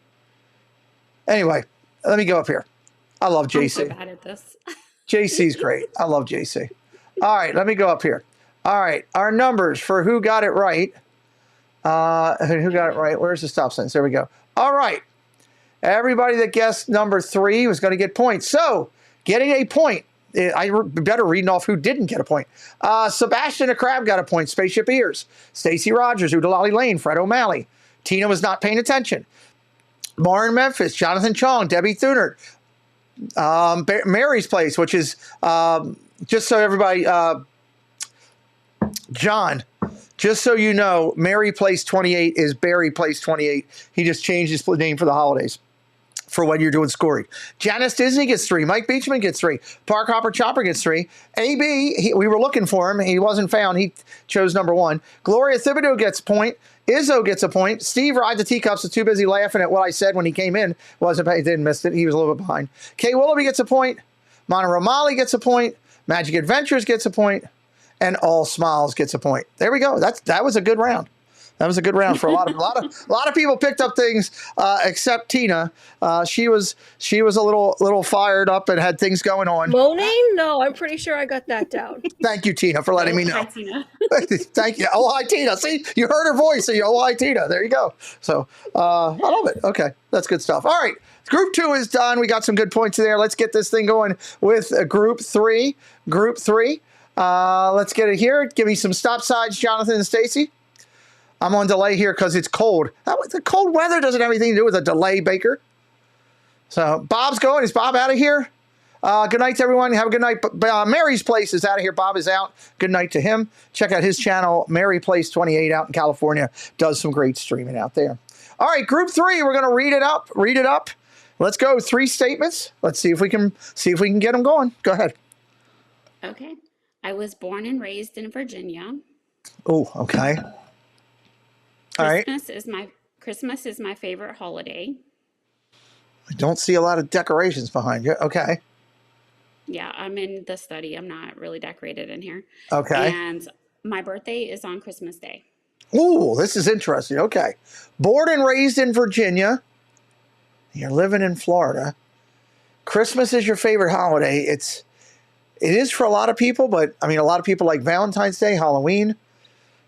Anyway, let me go up here. I love JC. I'm so bad at this. JC's great. I love JC. All right. Let me go up here. All right. Our numbers for who got it right. Who got it right? Where's the stop signs? There we go. All right. Everybody that guessed number 3 was going to get points. So, getting a point. I better reading off who didn't get a point. Sebastian the Crab got a point. Spaceship Ears. Stacy Rogers, Udalali Lane, Fred O'Malley. Tina was not paying attention. Lauren Memphis, Jonathan Chong, Debbie Thunert. Mary's Place, which is, just so everybody, John, just so you know, Mary Place 28 is Barry Place 28. He just changed his name for the holidays for when you're doing scoring. Janice Disney gets 3. Mike Beachman gets 3. Park Hopper Chopper gets 3. AB, we were looking for him. He wasn't found. He chose number 1. Gloria Thibodeau gets a point. Izzo gets a point. Steve Ride the Teacups is too busy laughing at what I said when he came in. Didn't miss it. He was a little bit behind. Kay Willoughby gets a point. Monterey Molly gets a point. Magic Adventures gets a point. And All Smiles gets a point. There we go. That was a good round. That was a good round for a lot of people picked up things except Tina. She was a little fired up and had things going on. Moaning? No, I'm pretty sure I got that down. Thank you, Tina, for letting me know. Hi, Tina. Thank you. Oh, hi, Tina. See, you heard her voice. So oh, hi, Tina. There you go. So I love it. Okay, that's good stuff. All right, Group 2 is done. We got some good points there. Let's get this thing going with Group 3. Group 3. Let's get it here. Give me some stop signs, Jonathan and Stacy. I'm on delay here because it's cold. The cold weather doesn't have anything to do with a delay, Baker. So Bob's going. Is Bob out of here? Good night to everyone. Have a good night. Mary's Place is out of here. Bob is out. Good night to him. Check out his channel, Mary Place 28 out in California. Does some great streaming out there. All right, Group 3. We're going to read it up. Let's go. 3 statements. Let's see if we can get them going. Go ahead. Okay. I was born and raised in Virginia. Oh, okay. All right. Christmas is my favorite holiday. I don't see a lot of decorations behind you. Okay. Yeah, I'm in the study. I'm not really decorated in here. Okay. And my birthday is on Christmas Day. Ooh, this is interesting. Okay. Born and raised in Virginia. You're living in Florida. Christmas is your favorite holiday. It is for a lot of people, but I mean, a lot of people like Valentine's Day, Halloween.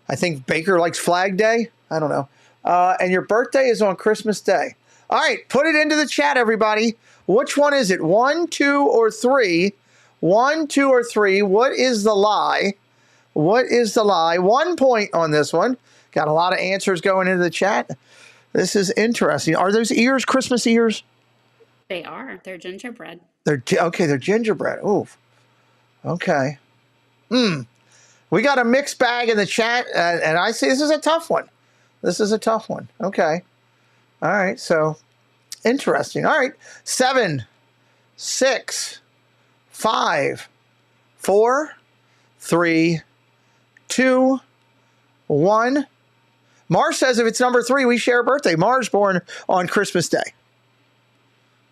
I think Baker likes Flag Day. I don't know. And your birthday is on Christmas Day. All right, put it into the chat, everybody. Which one is it? 1, 2, or 3? 1, 2, or 3. What is the lie? What is the lie? 1 point on this one. Got a lot of answers going into the chat. This is interesting. Are those ears Christmas ears? They are. They're gingerbread. They're gingerbread. Ooh. Okay. We got a mixed bag in the chat, and I see this is a tough one. This is a tough one. Okay. All right. So interesting. All right. 7, 6, 5, 4, 3, 2, 1. Mars says if it's number 3, we share a birthday. Mars born on Christmas Day.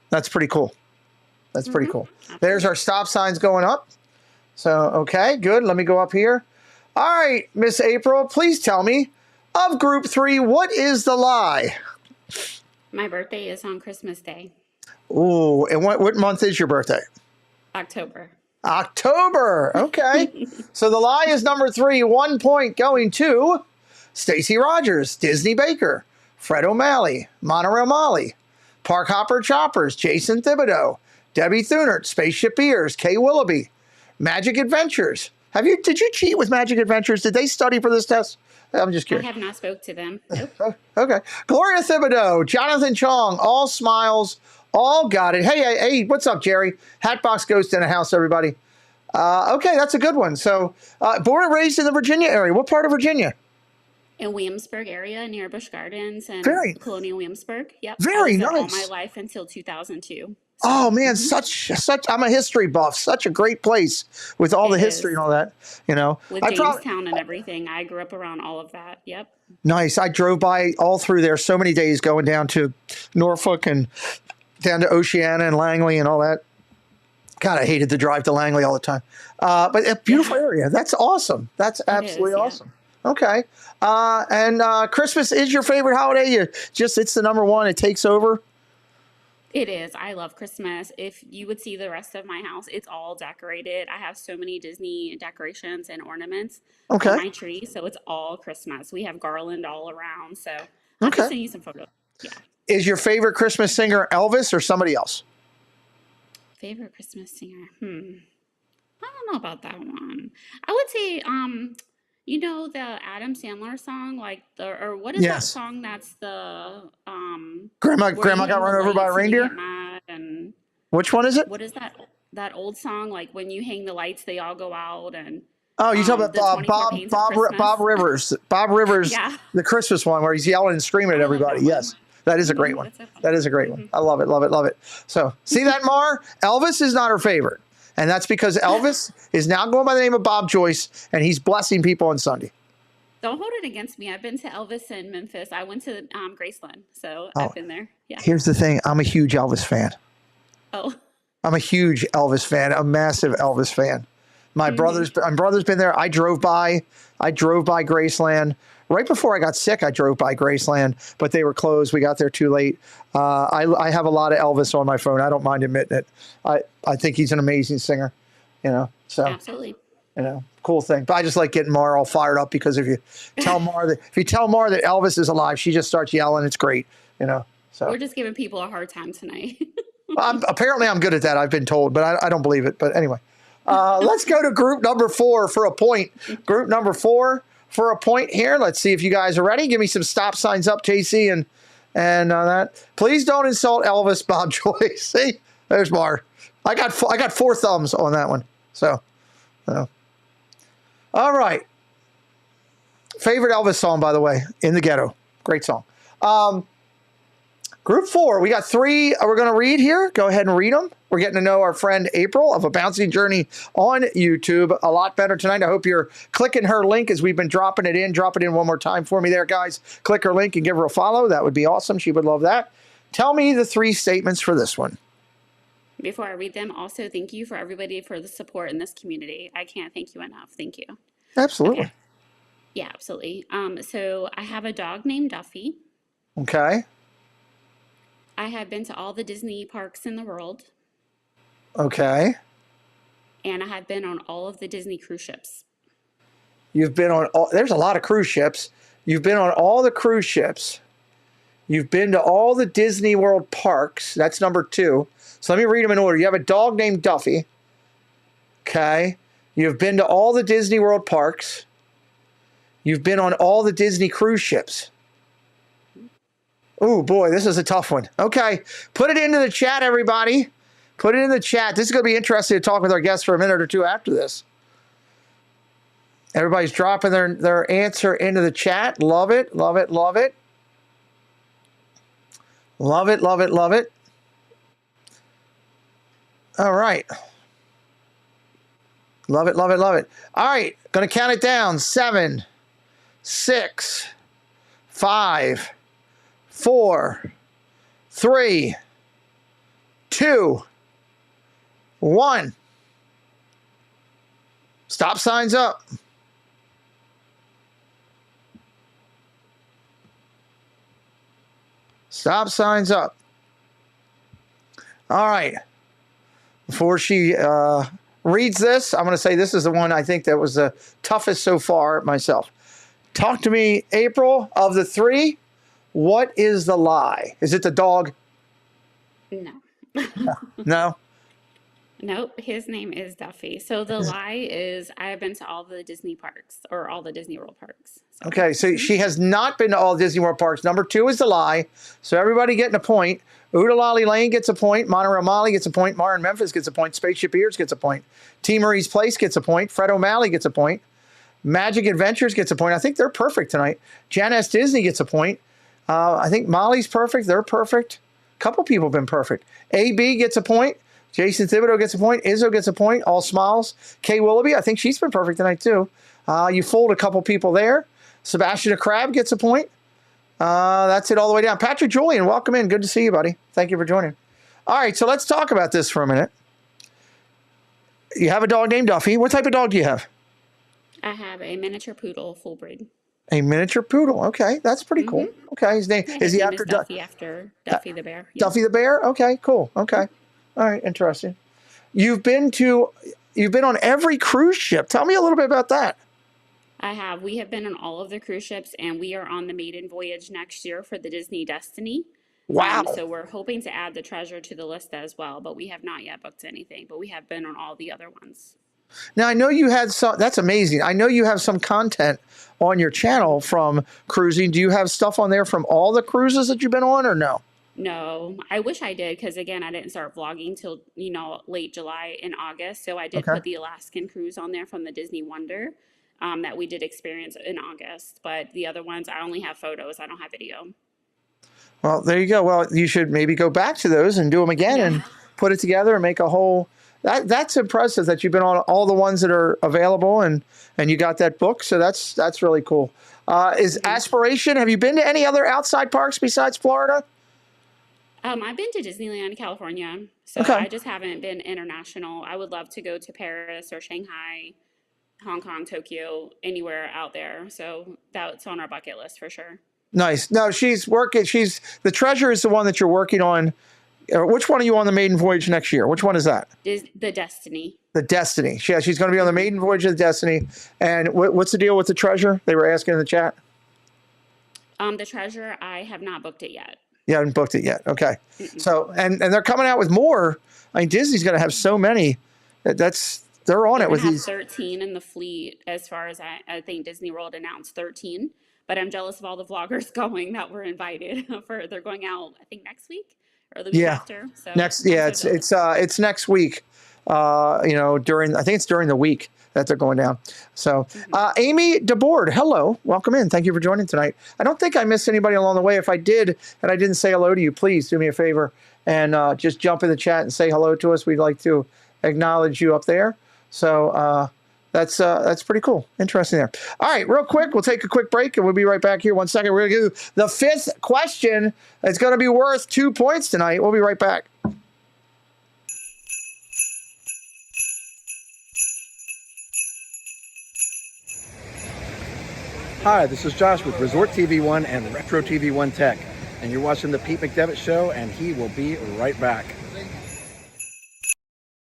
That's pretty cool. That's pretty cool. There's our stop signs going up. So, okay, good. Let me go up here. All right, Miss April, please tell me, of Group 3, what is the lie? My birthday is on Christmas Day. Ooh, and what month is your birthday? October. October. Okay. So the lie is number 3. 1 point going to Stacy Rogers, Disney Baker, Fred O'Malley, Monorail Molly, Park Hopper Choppers, Jason Thibodeau, Debbie Thunert, Spaceship Ears, Kay Willoughby, Magic Adventures. Did you cheat with Magic Adventures? Did they study for this test? I'm just curious. I have not spoke to them. Nope. Okay. Gloria Thibodeau, Jonathan Chong, All Smiles, all got it. Hey, what's up, Jerry? Hatbox Ghost in the house, everybody. Okay, that's a good one. So, born and raised in the Virginia area. What part of Virginia? In Williamsburg area near Busch Gardens and Colonial Williamsburg. Yep. Very nice. All my life until 2002. Oh man, such I'm a history buff. Such a great place with all the history and all that. You know, with Jamestown and everything. I grew up around all of that. Yep. Nice. I drove by all through there so many days going down to Norfolk and down to Oceana and Langley and all that. God, I hated to drive to Langley all the time. But a beautiful area. That's awesome. That's absolutely awesome. Okay. And Christmas is your favorite holiday? It's the number 1. It takes over. It is. I love Christmas. If you would see the rest of my house, it's all decorated. I have so many Disney decorations and ornaments on my tree. So it's all Christmas. We have garland all around. So I'll just send you some photos. Yeah. is your favorite Christmas singer Elvis or somebody else? Favorite Christmas singer? I don't know about that one. I would say, you know, the Adam Sandler song, like or what is that Yes. song that's the Grandma where you got hang the run over by a lights and you reindeer? get mad and Which one is it? what is that old song like when you hang the lights they all go out and Oh, you talking the about 24 Pains of Christmas? Bob Rivers. Bob Rivers, Yeah. the Christmas one where he's yelling and screaming at I love that everybody. one. Yes, that is a great one. That's so fun. That is a great one. I love it, love it, love it. So, see that, Mar? Elvis is not her favorite. And that's because Elvis is now going by the name of Bob Joyce, and he's blessing people on Sunday. Don't hold it against me. I've been to Elvis in Memphis. I went to Graceland, so Oh. I've been there. Yeah. Here's the thing. I'm a huge Elvis fan. Oh. I'm a huge Elvis fan, a massive Elvis fan. My brother's been there. I drove by Graceland. Right before I got sick, I drove by Graceland, but they were closed. We got there too late. I have a lot of Elvis on my phone. I don't mind admitting it. I think he's an amazing singer, you know. So Absolutely. you know, cool thing. But I just like getting Mar all fired up because if you tell Mar that Elvis is alive, she just starts yelling. It's great, you know. So We're just giving people a hard time tonight. apparently I'm good at that. I've been told, but I don't believe it. But anyway, let's go to group number 4 for a point. Group number 4 for a point here. Let's see if you guys are ready. Give me some stop signs up, JC, and that. Please don't insult Elvis, Bob Joyce. See, there's Mar. I got 4 thumbs on that one. So, all right. Favorite Elvis song, by the way, In the Ghetto. Great song. Group 4, we got 3 we're going to read here. Go ahead and read them. We're getting to know our friend April of A Bouncing Journey on YouTube a lot better tonight. I hope you're clicking her link as we've been dropping it in. Drop it in one more time for me there, guys. Click her link and give her a follow. That would be awesome. She would love that. Tell me the 3 statements for this one. Before I read them, also thank you for everybody for the support in this community. I can't thank you enough. Thank you. Absolutely. Okay. Yeah, absolutely. So I have a dog named Duffy. Okay. I have been to all the Disney parks in the world, Okay. and I have been on all of the Disney cruise ships. You've been on there's a lot of cruise ships. You've been on all the cruise ships. You've been to all the Disney World parks. That's number 2. So let me read them in order. You have a dog named Duffy. Okay. You've been to all the Disney World parks. You've been on all the Disney cruise ships. Oh, boy, this is a tough one. Okay. Put it into the chat, everybody. Put it in the chat. This is going to be interesting to talk with our guests for a minute or two after this. Everybody's dropping their answer into the chat. Love it, love it, love it. Love it, love it, love it. All right. Love it, love it, love it. All right. Going to count it down. 7, 6, 5, 4, 3, 2, 1. Stop signs up. Stop signs up. All right. Before she reads this, I'm going to say this is the one I think that was the toughest so far myself. Talk to me, April, of the 3. What is the lie? Is it the dog? No. No? Nope, his name is Duffy. So the lie is I have been to all the Disney parks or all the Disney World parks. So. Okay, so she has not been to all Disney World parks. Number 2 is the lie. So everybody getting a point. Oodalali Lane gets a point. Monorail Molly gets a point. Mar in Memphis gets a point. Spaceship Ears gets a point. T. Marie's Place gets a point. Fred O'Malley gets a point. Magic Adventures gets a point. I think they're perfect tonight. Jan S. Disney gets a point. I think Molly's perfect. They're perfect. A couple people have been perfect. AB gets a point. Jason Thibodeau gets a point. Izzo gets a point. All smiles. Kay Willoughby, I think she's been perfect tonight too. You fooled a couple people there. Sebastian Crab gets a point. That's it all the way down. Patrick Julian, welcome in. Good to see you, buddy. Thank you for joining. All right, so let's talk about this for a minute. You have a dog named Duffy. What type of dog do you have? I have a miniature poodle, full breed. A miniature poodle. Okay, that's pretty cool. Okay, his name Yeah, is his he name after is Duffy after Duffy the bear. Yeah. Duffy the bear? Okay, cool. Okay, all right, interesting. You've been on every cruise ship. Tell me a little bit about that. I have. We have been on all of the cruise ships, and we are on the maiden voyage next year for the Disney Destiny. Wow. So we're hoping to add the treasure to the list as well, but we have not yet booked anything, but we have been on all the other ones. Now, I know you had some, that's amazing. I know you have some content on your channel from cruising. Do you have stuff on there from all the cruises that you've been on or no? No, I wish I did because again, I didn't start vlogging till, late July and August. So I did Okay. put the Alaskan cruise on there from the Disney Wonder that we did experience in August. But the other ones, I only have photos. I don't have video. Well, there you go. Well, you should maybe go back to those and do them again and put it together and make a whole. That's impressive that you've been on all the ones that are available and you got that book. So that's really cool. Is Aspiration? Have you been to any other outside parks besides Florida? I've been to Disneyland, California, so Okay. I just haven't been international. I would love to go to Paris or Shanghai, Hong Kong, Tokyo, anywhere out there. So that's on our bucket list for sure. Nice. No, she's working. The Treasure is the one that you're working on. Which one are you on the maiden voyage next year? Which one is that? The Destiny. The Destiny. Yeah, she's going to be on the maiden voyage of the Destiny. And what's the deal with the Treasure? They were asking in the chat. The Treasure, I have not booked it yet. You haven't booked it yet. Okay. So, and they're coming out with more. I mean, Disney's going to have so many. They're on it with have these. 13 in the fleet as far as I think Disney World announced 13. But I'm jealous of all the vloggers going that were invited they're going out, I think next week or the week after. So it's next week. I think it's during the week that they're going down. So, Amy DeBoard, hello, welcome in. Thank you for joining tonight. I don't think I missed anybody along the way. If I did and I didn't say hello to you, please do me a favor and just jump in the chat and say hello to us. We'd like to acknowledge you up there. So that's pretty cool. Interesting there. All right, real quick, we'll take a quick break and we'll be right back here. 1 second. We're going to do the fifth question. It's going to be worth 2 points tonight. We'll be right back. Hi, this is Josh with Resort TV1 and Retro TV1 Tech, and you're watching the Pete McDevitt Show, and he will be right back.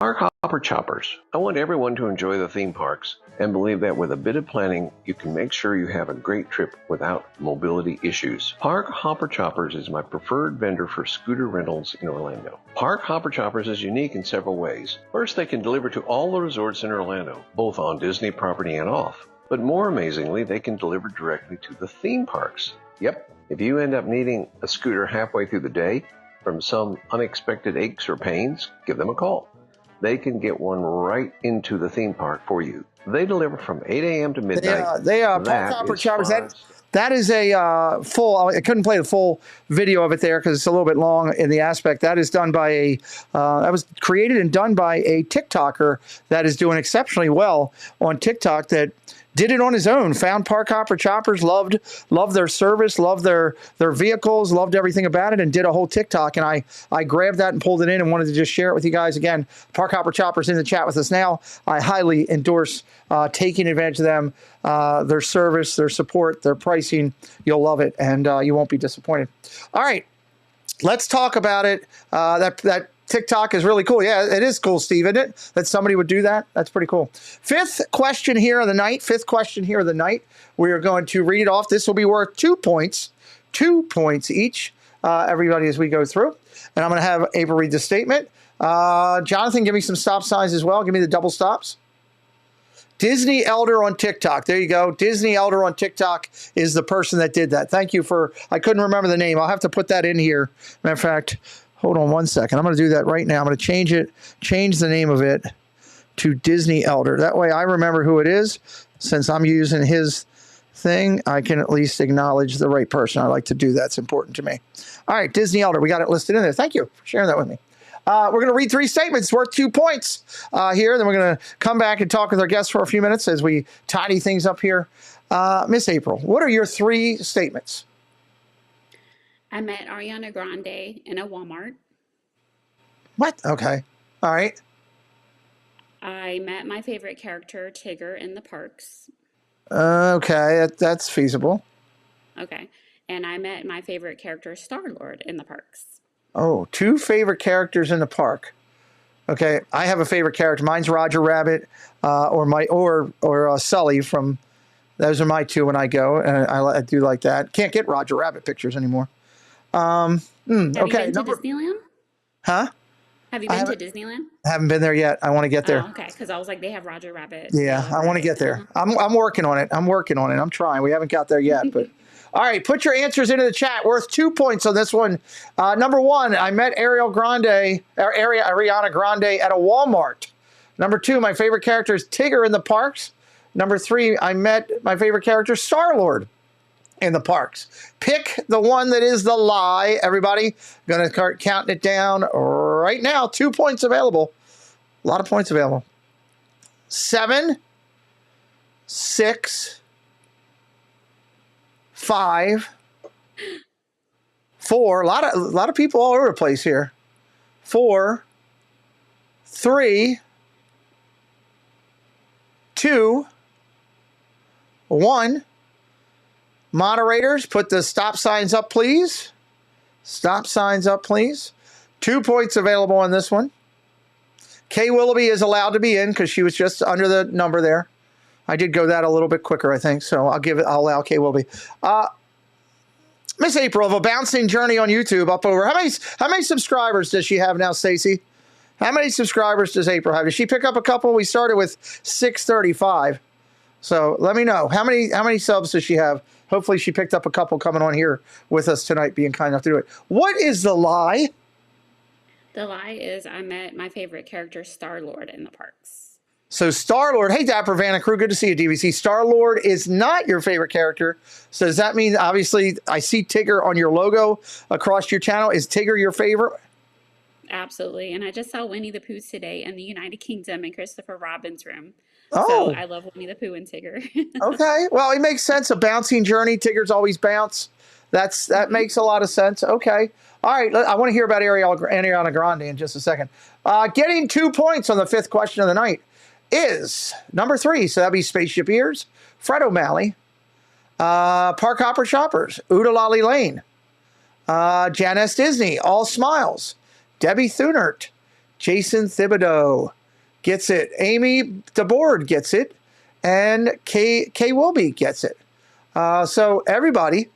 Park Hopper Choppers. I want everyone to enjoy the theme parks and believe that with a bit of planning, you can make sure you have a great trip without mobility issues. Park Hopper Choppers is my preferred vendor for scooter rentals in Orlando. Park Hopper Choppers is unique in several ways. First, they can deliver to all the resorts in Orlando, both on Disney property and off. But more amazingly, they can deliver directly to the theme parks. Yep, if you end up needing a scooter halfway through the day from some unexpected aches or pains, give them a call. They can get one right into the theme park for you. They deliver from 8 a.m. to midnight. Park Hopper Choppers. That is a full. I couldn't play the full video of it there because it's a little bit long in the aspect. That is done by that was created and done by a TikToker that is doing exceptionally well on TikTok. That did it on his own. Found Park Hopper Choppers, loved their service, loved their vehicles, loved everything about it, and did a whole TikTok. And I grabbed that and pulled it in and wanted to just share it with you guys. Again, Park Hopper Choppers in the chat with us now. I highly endorse taking advantage of them, their service, their support, their pricing. You'll love it, and you won't be disappointed. All right, let's talk about it. That TikTok is really cool. Yeah, it is cool, Steve, isn't it? That somebody would do that. That's pretty cool. Fifth question here of the night. We are going to read it off. This will be worth 2 points. 2 points each, everybody, as we go through. And I'm going to have April read the statement. Jonathan, give me some stop signs as well. Give me the double stops. Disney Elder on TikTok. There you go. Disney Elder on TikTok is the person that did that. Thank you for, I couldn't remember the name. I'll have to put that in here. Matter of fact, hold on 1 second. I'm going to do that right now. I'm going to change the name of it to Disney Elder. That way I remember who it is. Since I'm using his thing, I can at least acknowledge the right person. I like to do that. It's important to me. All right, Disney Elder. We got it listed in there. Thank you for sharing that with me. We're going to read 3 statements worth 2 points here. Then we're going to come back and talk with our guests for a few minutes as we tidy things up here. Miss April, what are your 3 statements? I met Ariana Grande in a Walmart. What? Okay. All right. I met my favorite character, Tigger, in the parks. Okay, that's feasible. Okay. And I met my favorite character, Star-Lord, in the parks. Oh, 2 favorite characters in the park. Okay, I have a favorite character. Mine's Roger Rabbit, or Sully from. Those are my 2 when I go, and I do like that. Can't get Roger Rabbit pictures anymore. Have you Okay. been to Disneyland? Huh? Have you been to Disneyland? Haven't been there yet. I want to get there. Oh, okay. Because I was like, they have Roger Rabbit. Yeah, Yellow I want to Rabbit. get there. I'm working on it. I'm trying. We haven't got there yet, but all right. Put your answers into the chat. Worth 2 points on this one. Number one, I met Ariana Grande at a Walmart. Number two, my favorite character is Tigger in the parks. Number three, I met my favorite character, Star-Lord, in the parks. Pick the one that is the lie, everybody. Going to start counting it down right now. 2 points available. A lot of points available. 7, 6, 5, 4. A lot of people all over the place here. 4, 3, 2, 1. Moderators, put the stop signs up, please. Stop signs up, please. 2 points available on this one. Kay Willoughby is allowed to be in because she was just under the number there. I did go that a little bit quicker, I think, so I'll allow Kay Willoughby. Miss April of A Bouncing Journey on YouTube up over. How many subscribers does she have now, Stacy? How many subscribers does April have? Did she pick up a couple? We started with 635. So let me know. How many subs does she have? Hopefully she picked up a couple coming on here with us tonight, being kind enough to do it. What is the lie? The lie is I met my favorite character, Star-Lord, in the parks. So Star-Lord, hey Dapper Vanna Crew, good to see you, DVC. Star-Lord is not your favorite character. So does that mean, obviously, I see Tigger on your logo across your channel. Is Tigger your favorite? Absolutely. And I just saw Winnie the Pooh today in the United Kingdom in Christopher Robin's room. Oh. So I love Winnie the Pooh and Tigger. Okay. Well, it makes sense. A bouncing journey. Tigger's always bounce. That makes a lot of sense. Okay. All right. I want to hear about Ariana Grande in just a second. Getting 2 points on the fifth question of the night is number 3. So that'd be Spaceship Ears, Fred O'Malley, Park Hopper Shoppers, Oodalali Lane, Janice Disney, All Smiles, Debbie Thunert, Jason Thibodeau gets it, Amy DeBoard gets it, and Kay Wilby gets it. So everybody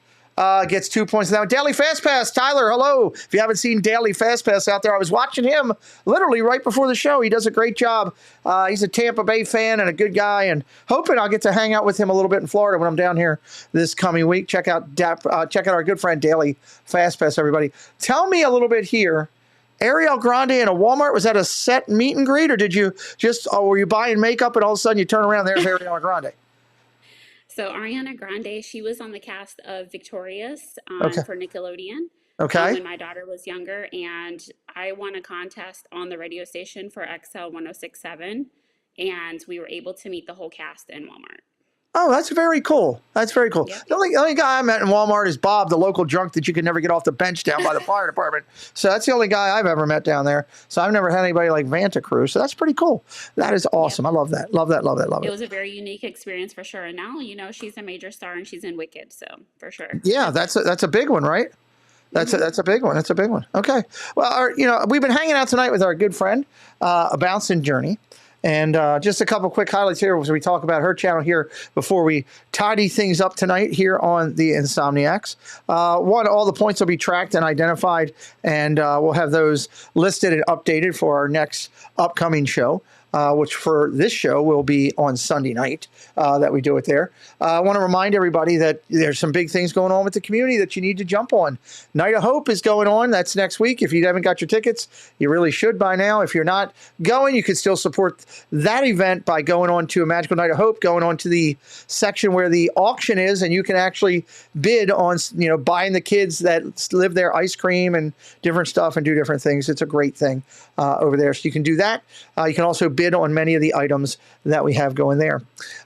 gets 2 points now. Daily Fast Pass, Tyler, hello. If you haven't seen Daily Fast Pass out there, I was watching him literally right before the show. He does a great job. He's a Tampa Bay fan and a good guy, and hoping I'll get to hang out with him a little bit in Florida when I'm down here this coming week. Check out our good friend Daily Fast Pass, everybody. Tell me a little bit here. Ariel Grande in a Walmart, was that a set meet and greet, or did you were you buying makeup and all of a sudden you turn around, there's Ariel Grande? So Ariana Grande, she was on the cast of Victorious for Nickelodeon. Okay. When my daughter was younger, and I won a contest on the radio station for XL 1067, and we were able to meet the whole cast in Walmart. Oh, that's very cool. That's very cool. Yep. The only guy I met in Walmart is Bob, the local drunk that you could never get off the bench down by the fire department. So that's the only guy I've ever met down there. So I've never had anybody like Vanta Crew. So that's pretty cool. That is awesome. Yep. I love that. Love it. It was a very unique experience for sure. And now, she's a major star and she's in Wicked. So for sure. Yeah, that's a big one, right? That's a big one. That's a big one. Okay. Well, we've been hanging out tonight with our good friend, A Bouncing Journey. And just a couple quick highlights here as we talk about her channel here before we tidy things up tonight here on the Insomniacs. One, all the points will be tracked and identified, and we'll have those listed and updated for our next upcoming show. Which for this show will be on Sunday night that we do it there. I want to remind everybody that there's some big things going on with the community that you need to jump on. Night of Hope is going on. That's next week. If you haven't got your tickets, you really should by now. If you're not going, you can still support that event by going on to A Magical Night of Hope, going on to the section where the auction is, and you can actually bid on, buying the kids that live there ice cream and different stuff and do different things. It's a great thing over there. So you can do that. You can also bid on many of the items that we have going there.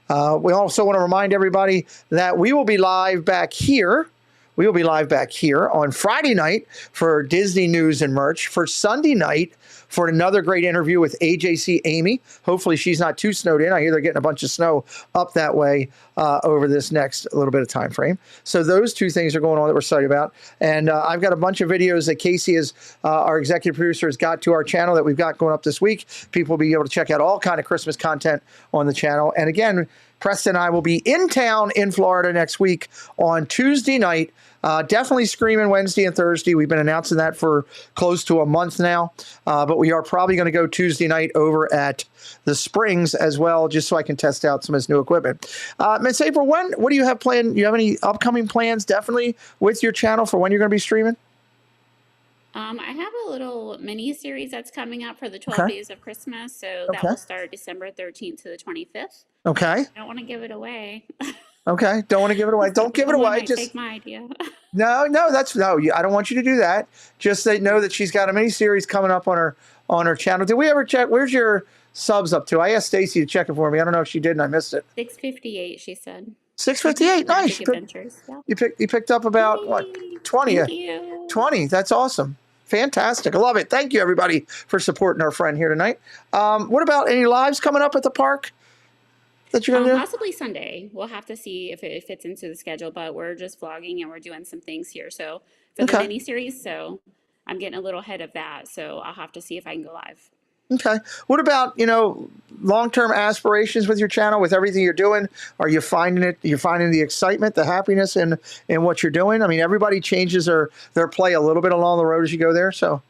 We also want to remind everybody that we will be live back here. We will be live back here on Friday night for Disney News and Merch, for Sunday night for another great interview with AJC Amy. Hopefully she's not too snowed in. I hear they're getting a bunch of snow up that way over this next little bit of time frame. So those two things are going on that we're excited about. And I've got a bunch of videos that Casey, our executive producer, has got to our channel that we've got going up this week. People will be able to check out all kind of Christmas content on the channel. And again, Preston and I will be in town in Florida next week on Tuesday night. Definitely Screaming Wednesday and Thursday. We've been announcing that for close to a month now. But we are probably going to go Tuesday night over at the Springs as well, just so I can test out some of his new equipment. Miss April, what do you have planned? Do you have any upcoming plans definitely with your channel for when you're going to be streaming? I have a little mini series that's coming up for the 12 days of Christmas. So that will start December 13th to the 25th. Okay. I don't want to give it away. Okay. Don't want to give it away. Don't give it away. Just take my idea. No. I don't want you to do that. Just know that she's got a mini series coming up on her channel. Did we ever check? Where's your subs up to? I asked Stacy to check it for me. I don't know if she did and I missed it. 658, she said. 658. Nice. You picked up about what? 20. Thank you. 20. That's awesome. Fantastic. I love it. Thank you, everybody, for supporting our friend here tonight. What about any lives coming up at the park that you're going to do? Possibly Sunday. We'll have to see if it fits into the schedule, but we're just vlogging and we're doing some things here. So for the mini series, so I'm getting a little ahead of that. So I'll have to see if I can go live. Okay. What about, long-term aspirations with your channel, with everything you're doing? Are you finding it? You're finding the excitement, the happiness in what you're doing? I mean, everybody changes their play a little bit along the road as you go there. So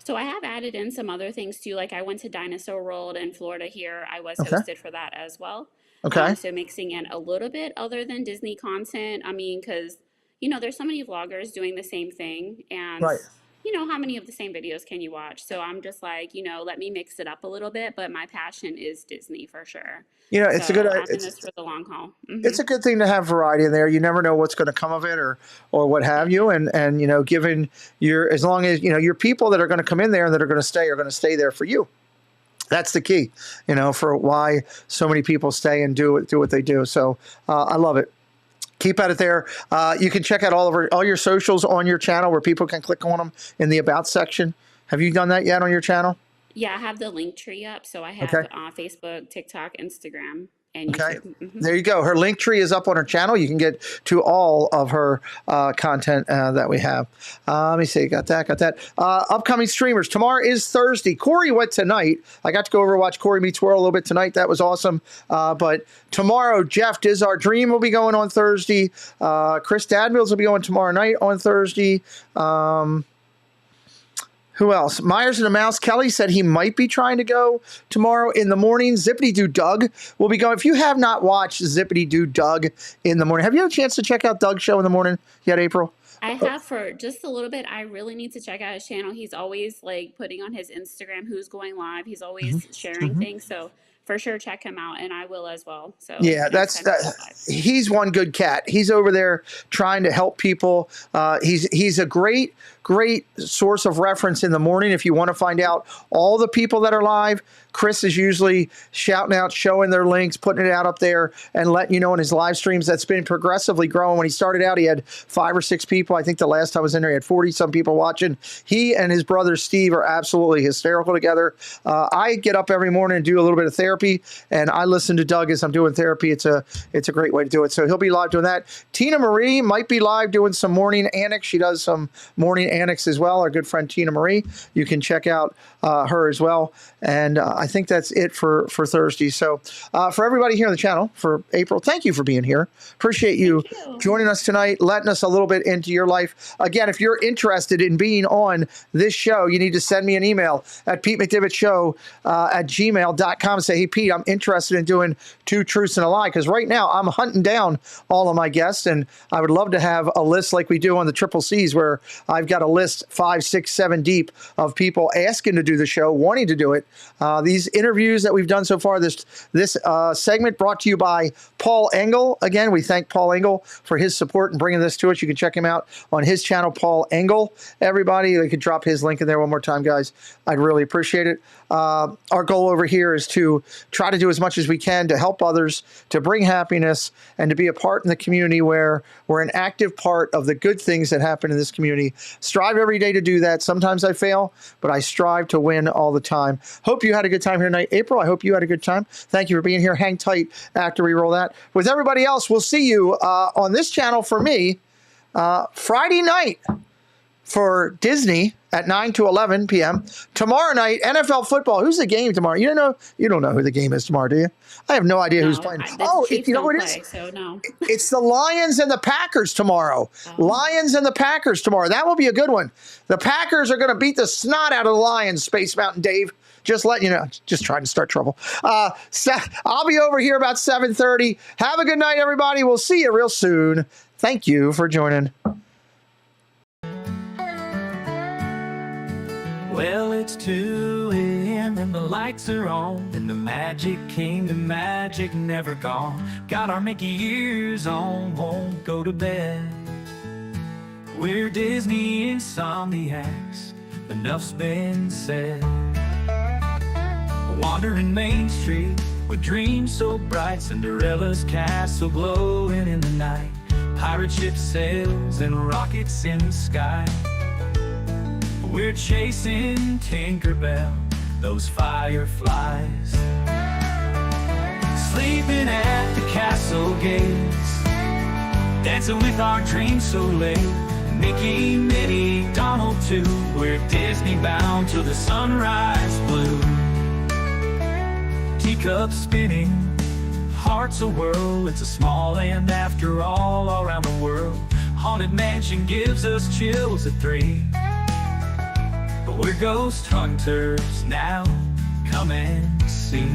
I have added in some other things too. Like I went to Dinosaur World in Florida here. I was hosted for that as well. Okay. So mixing in a little bit other than Disney content. I mean, because, there's so many vloggers doing the same thing. And right. How many of the same videos can you watch? So I'm just like, let me mix it up a little bit. But my passion is Disney for sure. It's I'm in it's this for the long haul. It's a good thing to have variety in there. You never know what's going to come of it or what have you. And given as long as, your people that are going to come in there and that are going to stay there for you. That's the key, for why so many people stay and do what they do. So I love it. Keep at it there. You can check out all your socials on your channel where people can click on them in the About section. Have you done that yet on your channel? Yeah, I have the link tree up. So I have Facebook, TikTok, Instagram, and YouTube. There you go. Her link tree is up on her channel. You can get to all of her content that we have. Let me see. Got that. Upcoming streamers. Tomorrow is Thursday. Corey went tonight. I got to go over and watch Corey Meets World a little bit tonight. That was awesome. But tomorrow, Jeff Diz Our Dream will be going on Thursday. Chris Dadmills will be going tomorrow night on Thursday. Who else? Myers and the Mouse. Kelly said he might be trying to go tomorrow in the morning. Zippity Doo Doug will be going. If you have not watched Zippity Doo Doug in the morning, have you had a chance to check out Doug's show in the morning yet, April? I have for just a little bit. I really need to check out his channel. He's always like putting on his Instagram who's going live. He's always sharing things. So for sure, check him out, and I will as well. So yeah, he's one good cat. He's over there trying to help people. He's a great source of reference in the morning if you want to find out all the people that are live. Chris is usually shouting out, showing their links, putting it out up there, and letting you know in his live streams. That's been progressively growing. When he started out, he had 5 or 6 people. I think the last time I was in there, he had 40-some people watching. He and his brother Steve are absolutely hysterical together. I get up every morning and do a little bit of therapy, and I listen to Doug as I'm doing therapy. It's a great way to do it. So he'll be live doing that. Tina Marie might be live doing some morning annex. She does some morning annex as well. Our good friend Tina Marie. You can check out her as well. And I think that's it for Thursday. So for everybody here on the channel, for April, thank you for being here. Appreciate you joining us tonight, letting us a little bit into your life. Again, if you're interested in being on this show, you need to send me an email at PeteMcDivittShow@gmail.com. Say, hey, Pete, I'm interested in doing 2 Truths and a Lie, because right now I'm hunting down all of my guests, and I would love to have a list like we do on the Triple C's, where I've got a list 5, 6, 7 deep of people asking to do the show, wanting to do it. These interviews that we've done so far, this segment brought to you by Paul Engel. Again, we thank Paul Engel for his support in bringing this to us. You can check him out on his channel, Paul Engel. Everybody, they could drop his link in there one more time, guys. I'd really appreciate it. Our goal over here is to try to do as much as we can to help others, to bring happiness, and to be a part in the community where we're an active part of the good things that happen in this community. Strive every day to do that. Sometimes I fail, but I strive to win all the time. Hope you had a good time here tonight. April, I hope you had a good time. Thank you for being here. Hang tight after we roll that. With everybody else, we'll see you on this channel for me Friday night for Disney at 9 to 11 p.m. Tomorrow night, NFL football. Who's the game tomorrow? You don't know who the game is tomorrow, do you? I have no idea who's playing. You know what it is? So no. It's the Lions and the Packers tomorrow. Lions and the Packers tomorrow. That will be a good one. The Packers are going to beat the snot out of the Lions, Space Mountain Dave. Just letting you know. Just trying to start trouble. I'll be over here about 7:30. Have a good night, everybody. We'll see you real soon. Thank you for joining. Well, it's 2 a.m. and the lights are on, and the Magic Kingdom magic never gone. Got our Mickey ears on, won't go to bed. We're Disney Insomniacs, enough's been said. Wandering Main Street with dreams so bright, Cinderella's castle glowing in the night. Pirate ship sails and rockets in the sky. We're chasing Tinkerbell, those fireflies. Sleeping at the castle gates, dancing with our dreams so late. Mickey, Minnie, Donald too. We're Disney bound till the sunrise blue. Teacups spinning, hearts a whirl. It's a small land after all around the world. Haunted Mansion gives us chills at 3. But we're ghost hunters now, come and see.